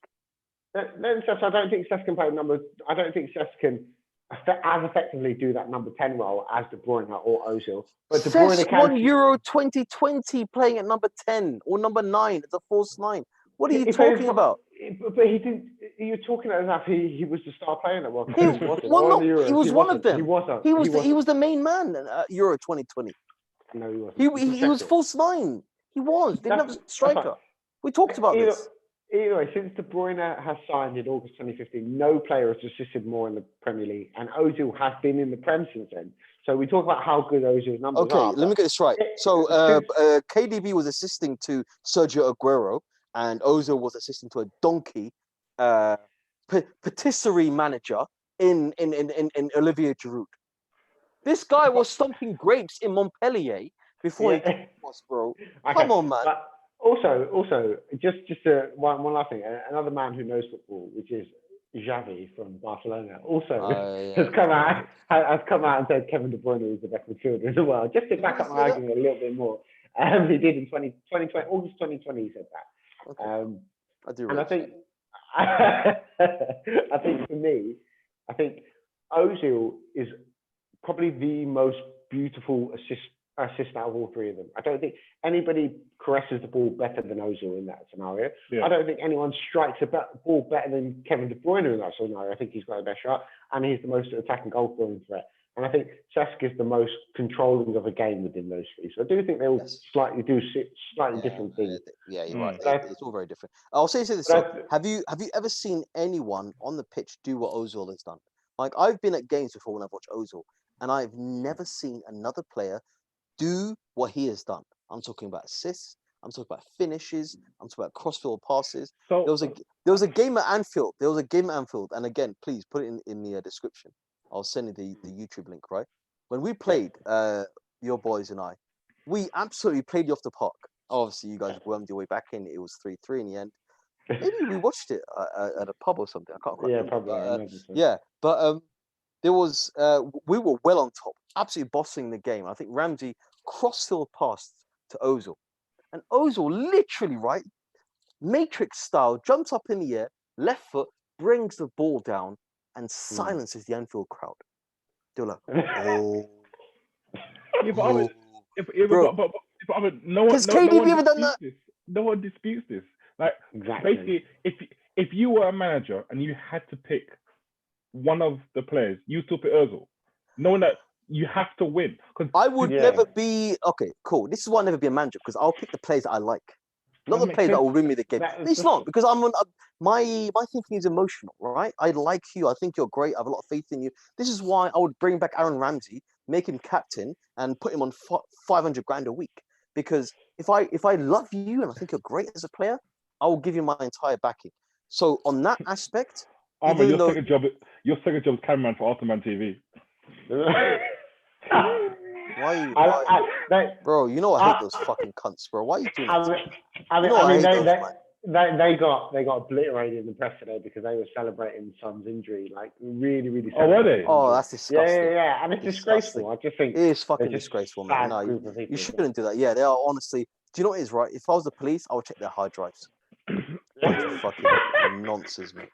Then Cesc, I don't think Cesc can play number... I don't think Cesc can as effectively do that number 10 role as De Bruyne or Ozil. But De Bruyne can... won Euro 2020 playing at number 10 or number 9. It's a false 9. What are you talking about? But he didn't. You're talking as if he was the star player in that World Cup. He was one of them. He was the main man at Euro 2020. No, he wasn't. He was false 9. He was. They didn't have a striker. We talked about this. Anyway, since De Bruyne has signed in August 2015, no player has assisted more in the Premier League, and Ozil has been in the Prem since then. So we talk about how good Ozil's numbers are. Okay, let me get this right. So KDB was assisting to Sergio Aguero, and Ozil was assisting to a donkey patisserie manager in Olivier Giroud. This guy was stomping grapes in Montpellier before he came to us, bro. Come on, man. But also, just one last thing. Another man who knows football, which is Xavi from Barcelona, has come out and said Kevin De Bruyne is the best midfielder in the world. Just to back up my argument a little bit more, he did in 2020, August 2020. He said that. Okay. I do. And I think for me, Ozil is probably the most beautiful assist out of all three of them. I don't think anybody caresses the ball better than Ozil in that scenario. Yeah. I don't think anyone strikes a ball better than Kevin De Bruyne in that scenario. I think he's got the best shot, and he's the most attacking goal scoring threat. And I think Cesc is the most controlling of a game within those three. So I do think they'll slightly different things. Yeah, you're right. But It's all very different. I'll say this. Have you ever seen anyone on the pitch do what Ozil has done? Like, I've been at games before when I've watched Ozil, and I've never seen another player do what he has done. I'm talking about assists. I'm talking about finishes. I'm talking about crossfield passes. So there was a game at Anfield. And again, please put it in the description. I'll send you the YouTube link, right? When we played, your boys and I, we absolutely played you off the park. Obviously, you guys wormed your way back in. It was 3-3 in the end. Maybe we watched it at a pub or something. I can't quite remember. Probably. But there was we were well on top, absolutely bossing the game. I think Ramsey crossfield passed to Ozil, and Ozil literally, right, Matrix style, jumps up in the air, left foot, brings the ball down, and silences the Anfield crowd. They're like, oh. No one ever done that? No one disputes this. Like, exactly. Basically, if you were a manager and you had to pick one of the players, you still pick Ozil, knowing that you have to win. Because I would never be cool. This is why I'll never be a manager, because I'll pick the players that I like, not the players that will win me the game. It's not because my thinking is emotional, right? I like you. I think you're great. I have a lot of faith in you. This is why I would bring back Aaron Ramsey, make him captain, and put him on 500 grand a week. Because if I love you and I think you're great as a player, I will give you my entire backing. So on that aspect, Ahmed, your second job is cameraman for Ottoman TV. Why? Bro, you know I hate those fucking cunts, bro. Why are you doing that? They got obliterated in the press today because they were celebrating Son's injury, like really, really. Oh, were they? Oh, that's disgusting. Yeah, and it's disgraceful. I just think it is fucking disgraceful, man. No, you shouldn't do that. Yeah, they are honestly. Do you know what it is, right? If I was the police, I would check their hard drives. Bunch of fucking nonsense, man.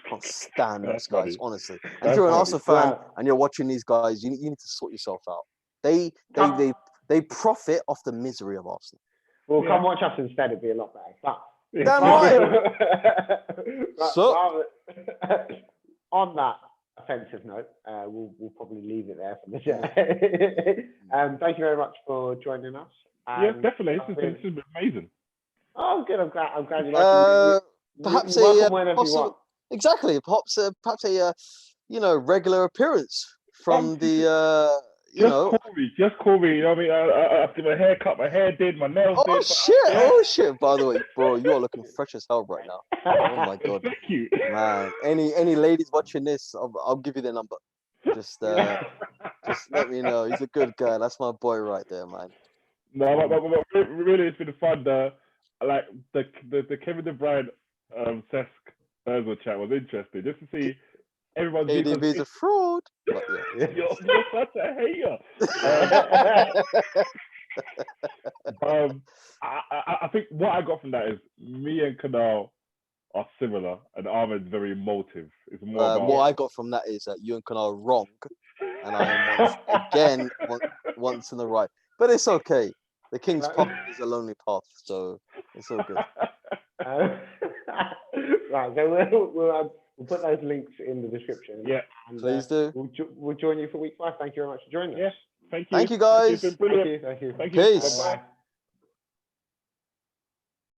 Can't stand those guys, honestly. And if you're an Arsenal fan and you're watching these guys, you need to sort yourself out. They profit off the misery of Arsenal. Well, come watch us instead. It'd be a lot better. Damn right. On that offensive note, we'll probably leave it there for the day. Thank you very much for joining us. Yeah, definitely. This has been amazing. Oh, good. I'm glad you like it. Perhaps exactly. Perhaps a regular appearance from the Just call me. You know what I mean? I did my haircut, my hair did, my nails did. Oh shit! By the way, bro, you are looking fresh as hell right now. Oh my god, thank you, man. Any ladies watching this, I'll give you their number. Just let me know. He's a good guy. That's my boy right there, man. No, but really, it's been fun. Like the Kevin De Bruyne, Cesc Ozil chat was interesting, just to see everyone's. ADB's a fraud. But, yeah. You're such a hater. I think what I got from that is me and Kanal are similar, and Ahmed's very emotive. It's more about what I got from that is that you and Kanal are wrong, and I am once in the right. But it's okay. The King's path is a lonely path, so it's all good. Right, so we'll put those links in the description. Yeah, and, please do. We'll join you for week 5. Thank you very much for joining us. Yes, thank you. Thank you, guys. It's been brilliant. Thank you. Peace. Bye-bye.